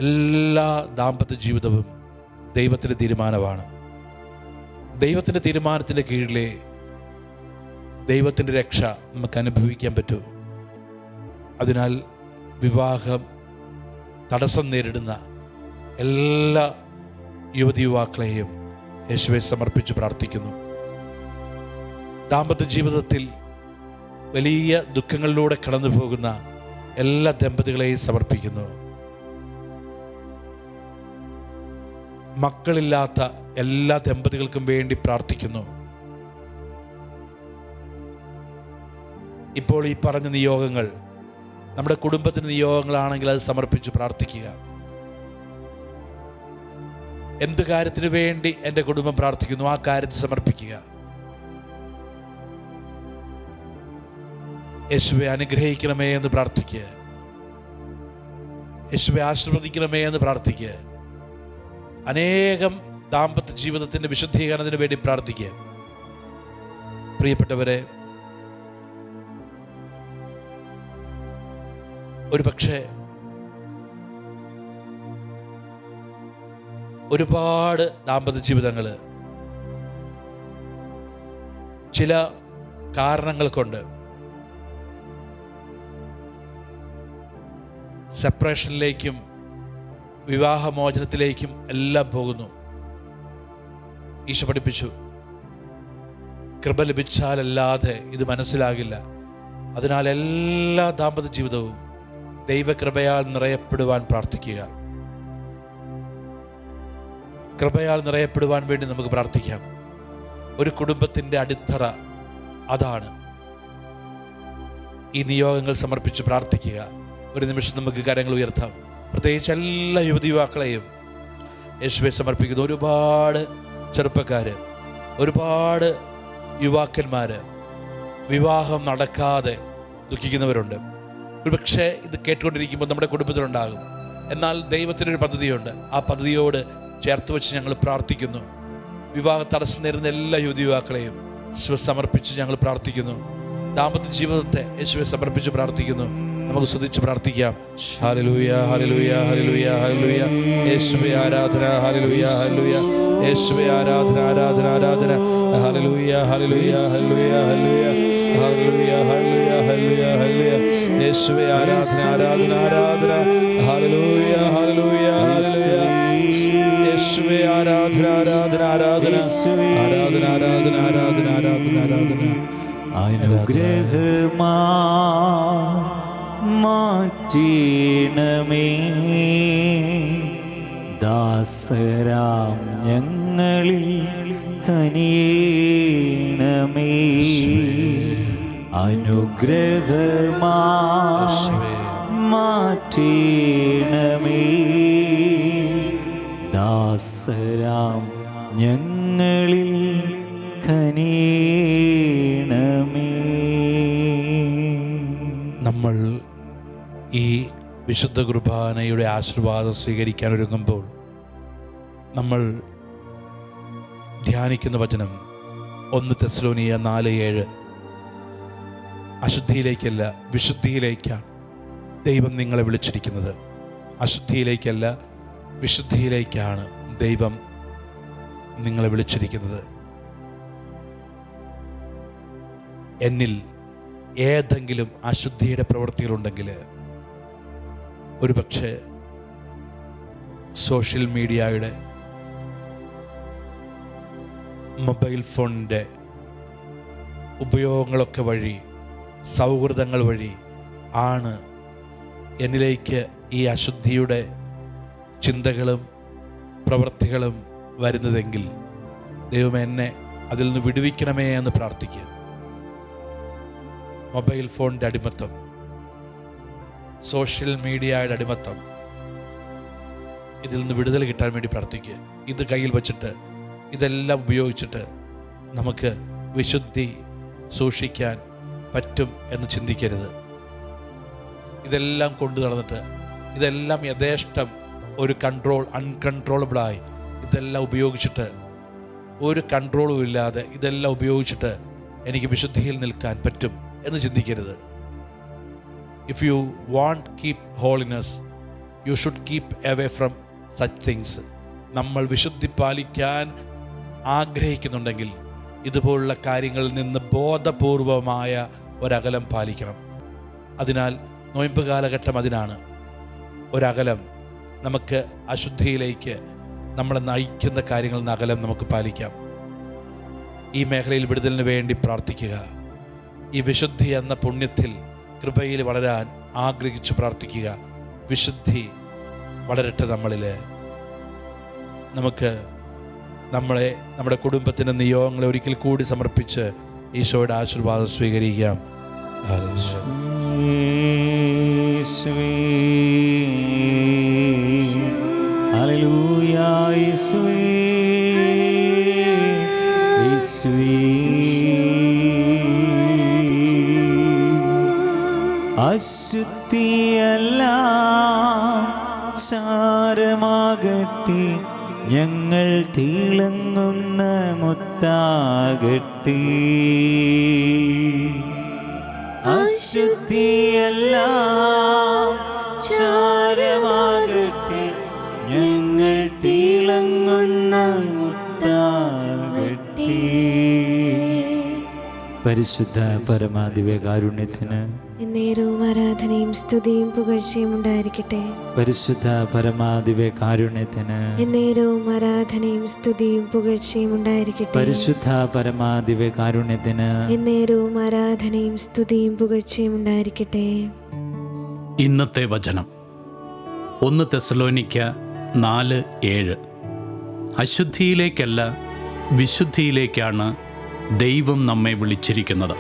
എല്ലാ ദാമ്പത്യ ജീവിതവും ദൈവത്തിൻ്റെ തീരുമാനമാണ്. ദൈവത്തിൻ്റെ തീരുമാനത്തിൻ്റെ കീഴിലെ ദൈവത്തിൻ്റെ രക്ഷ നമുക്ക് അനുഭവിക്കാൻ പറ്റൂ. അതിനാൽ വിവാഹം തടസ്സം നേരിടുന്ന എല്ലാ യുവതി യുവാക്കളെയും യേശുവെ സമർപ്പിച്ച് പ്രാർത്ഥിക്കുന്നു. ദാമ്പത്യ ജീവിതത്തിൽ വലിയ ദുഃഖങ്ങളിലൂടെ കടന്നു പോകുന്ന എല്ലാ ദമ്പതികളെയും സമർപ്പിക്കുന്നു. മക്കളില്ലാത്ത എല്ലാ ദമ്പതികൾക്കും വേണ്ടി പ്രാർത്ഥിക്കുന്നു. ഇപ്പോൾ ഈ പറഞ്ഞ നിയോഗങ്ങൾ നമ്മുടെ കുടുംബത്തിൻ്റെ നിയോഗങ്ങളാണെങ്കിൽ അത് സമർപ്പിച്ച് പ്രാർത്ഥിക്കുക. എന്ത് കാര്യത്തിന് വേണ്ടി എൻ്റെ കുടുംബം പ്രാർത്ഥിക്കുന്നു ആ കാര്യത്തിൽ സമർപ്പിക്കുക. യേശുവെ അനുഗ്രഹിക്കണമേ എന്ന് പ്രാർത്ഥിക്കുക. യേശുവെ ആശീർവദിക്കണമേ എന്ന് പ്രാർത്ഥിക്കുക. അനേകം ദാമ്പത്യ ജീവിതത്തിൻ്റെ വിശുദ്ധീകരണത്തിന് വേണ്ടി പ്രാർത്ഥിക്കുക. പ്രിയപ്പെട്ടവരെ, ഒരുപക്ഷെ ഒരുപാട് ദാമ്പത്യ ജീവിതങ്ങൾ ചില കാരണങ്ങൾ കൊണ്ട് സെപ്പറേഷനിലേക്കും വിവാഹമോചനത്തിലേക്കും എല്ലാം പോകുന്നു. ഈശോ പഠിപ്പിച്ചു, കൃപ ലഭിച്ചാലല്ലാതെ ഇത് മനസ്സിലാകില്ല. അതിനാൽ എല്ലാ ദാമ്പത്യ ജീവിതവും ദൈവകൃപയാൽ നിറയപ്പെടുവാൻ പ്രാർത്ഥിക്കുക. കൃപയാൽ നിറയപ്പെടുവാൻ വേണ്ടി നമുക്ക് പ്രാർത്ഥിക്കാം. ഒരു കുടുംബത്തിൻ്റെ അടിത്തറ അതാണ്. ഈ നിയോഗങ്ങൾ സമർപ്പിച്ച് പ്രാർത്ഥിക്കുക. ഒരു നിമിഷം നമുക്ക് കരങ്ങൾ ഉയർത്താം. പ്രത്യേകിച്ച് എല്ലാ യുവതി യുവാക്കളെയും യേശുവെ സമർപ്പിക്കുന്നു. ഒരുപാട് ചെറുപ്പക്കാർ, ഒരുപാട് യുവാക്കന്മാർ വിവാഹം നടക്കാതെ ദുഃഖിക്കുന്നവരുണ്ട്. ഒരുപക്ഷെ ഇത് കേട്ടുകൊണ്ടിരിക്കുമ്പോൾ നമ്മുടെ കുടുംബത്തിലുണ്ടാകും. എന്നാൽ ദൈവത്തിനൊരു പദ്ധതിയുണ്ട്. ആ പദ്ധതിയോട് ചേർത്ത് വെച്ച് ഞങ്ങൾ പ്രാർത്ഥിക്കുന്നു. വിവാഹ തടസ്സം നേരുന്ന എല്ലാ യുവതി യുവാക്കളെയും യേശുവെ സമർപ്പിച്ച് ഞങ്ങൾ പ്രാർത്ഥിക്കുന്നു. ദാമ്പത്യ ജീവിതത്തെ യേശുവെ സമർപ്പിച്ച് പ്രാർത്ഥിക്കുന്നു. നമുക്ക് സ്തുതിച്ച് പ്രാർത്ഥിക്കാം. Hallelujah, hallelujah, hallelujah, hallelujah. യേശുവേ ആരാധന. Hallelujah, hallelujah. യേശുവേ ആരാധന, ആരാധന, ആരാധന. Hallelujah, hallelujah, hallelujah, hallelujah, hallelujah, hallelujah, hallelujah, hallelujah. യേശുവേ ആരാധന, ആരാധന, ആരാധന. Hallelujah, hallelujah, hallelujah. യേശുവേ ആരാധന, ആരാധന, ആരാധന, ആരാധന, ആരാധന, ആരാധന, ആരാധന, ആരാധന. അനുഗ്രഹമാ മാറ്റണമേ, ദാസരാം ഞങ്ങളിൽ കനിയണമേ. അനുഗ്രഹമാ മാറ്റണമേ, ദാസരാം ഞങ്ങളിൽ കനിയണമേ. നമ്മൾ ഈ വിശുദ്ധ കുർബാനയുടെ ആശീർവാദം സ്വീകരിക്കാൻ ഒരുങ്ങുമ്പോൾ നമ്മൾ ധ്യാനിക്കുന്ന വചനം 1 തെസ്സലോനിയ 4:7. അശുദ്ധിയിലേക്കല്ല വിശുദ്ധിയിലേക്കാണ് ദൈവം നിങ്ങളെ വിളിച്ചിരിക്കുന്നത്. അശുദ്ധിയിലേക്കല്ല വിശുദ്ധിയിലേക്കാണ് ദൈവം നിങ്ങളെ വിളിച്ചിരിക്കുന്നത്. എന്നിൽ ഏതെങ്കിലും അശുദ്ധിയുടെ പ്രവൃത്തികളുണ്ടെങ്കിൽ ഒരുപക്ഷെ സോഷ്യൽ മീഡിയയുടെ, മൊബൈൽ ഫോണിൻ്റെ ഉപയോഗങ്ങളൊക്കെ വഴി, സൗഹൃദങ്ങൾ വഴി ആണ് എന്നിലേക്ക് ഈ അശുദ്ധിയുടെ ചിന്തകളും പ്രവൃത്തികളും വരുന്നതെങ്കിൽ ദൈവം എന്നെ അതിൽ നിന്ന് വിടുവിക്കണമേ എന്ന് പ്രാർത്ഥിക്കുക. മൊബൈൽ ഫോണിൻ്റെ അടിമത്തം, സോഷ്യൽ മീഡിയയുടെ അടിമത്തം, ഇതിൽ നിന്ന് വിടുതൽ കിട്ടാൻ വേണ്ടി പ്രാർത്ഥിക്കുക. ഇത് കയ്യിൽ വച്ചിട്ട്, ഇതെല്ലാം ഉപയോഗിച്ചിട്ട് നമുക്ക് വിശുദ്ധി സൂക്ഷിക്കാൻ പറ്റും എന്ന് ചിന്തിക്കരുത്. ഇതെല്ലാം കൊണ്ടു നടന്നിട്ട്, ഇതെല്ലാം യഥേഷ്ടം ഒരു അൺകൺട്രോളബിളായി ഇതെല്ലാം ഉപയോഗിച്ചിട്ട്, ഒരു കൺട്രോളും ഇല്ലാതെ ഇതെല്ലാം ഉപയോഗിച്ചിട്ട് എനിക്ക് വിശുദ്ധിയിൽ നിൽക്കാൻ പറ്റും എന്ന് ചിന്തിക്കരുത്. If you want keep holiness, you should keep away from such things. നമ്മൾ വിശുദ്ധി പാലിക്കാൻ ആഗ്രഹിക്കുന്നുണ്ടെങ്കിൽ ഇതുപോലുള്ള കാര്യങ്ങളിൽ നിന്ന് ബോധപൂർവമായ ഒരകലം പാലിക്കണം. അതിനാൽ നോയമ്പ് കാലഘട്ടം അതിനാണ്. ഒരകലം, നമുക്ക് അശുദ്ധിയിലേക്ക് നമ്മളെ നയിക്കുന്ന കാര്യങ്ങളിൽ നിന്ന് അകലം നമുക്ക് പാലിക്കാം. ഈ മേഖലയിൽ വിടുതലിന് വേണ്ടി പ്രാർത്ഥിക്കുക. ഈ വിശുദ്ധി എന്ന പുണ്യത്തിൽ, കൃപയിൽ വളരാൻ ആഗ്രഹിച്ചു പ്രാർത്ഥിക്കുക. വിശുദ്ധി വളരട്ടെ നമ്മളിൽ. നമുക്ക് നമ്മുടെ കുടുംബത്തിൻ്റെ നിയോഗങ്ങളെ ഒരിക്കൽ കൂടി സമർപ്പിച്ച് ഈശോയുടെ ആശീർവാദം സ്വീകരിക്കാം. ഹല്ലേലൂയ, യേശുവേ, യേശുവേ. അശുദ്ധിയെല്ലാം ചാരമാകട്ടെ, ഞങ്ങൾ തിളങ്ങുന്ന മുത്താകട്ടെ. അശുദ്ധിയെല്ലാം ചാരമാകട്ടെ, ഞങ്ങൾ തിളങ്ങുന്ന മുത്താകട്ടെ. പരിശുദ്ധ പരമാദിവ്യകാരുണ്യത്തിന് എന്നേരവും ആരാധനയും സ്തുതിയും പുകഴ്ചയും ഉണ്ടായിരിക്കട്ടെ. പരിശുദ്ധ പരമാദിവ്യകാരുണ്യത്തിന് എന്നേരവും ആരാധനയും സ്തുതിയും പുകഴ്ചയും ഉണ്ടായിരിക്കട്ടെ. പരിശുദ്ധ പരമാദിവ്യകാരുണ്യത്തിന് എന്നേരവും ആരാധനയും സ്തുതിയും പുകഴ്ചയും ഉണ്ടായിരിക്കട്ടെ. ഇന്നത്തെ വചനം 1 തെസ്സലോനിക്ക 4:7. അശുദ്ധിയിലേക്കല്ല, വിശുദ്ധിയിലേക്കാണ് ദൈവം നമ്മെ വിളിച്ചിരിക്കുന്നത്.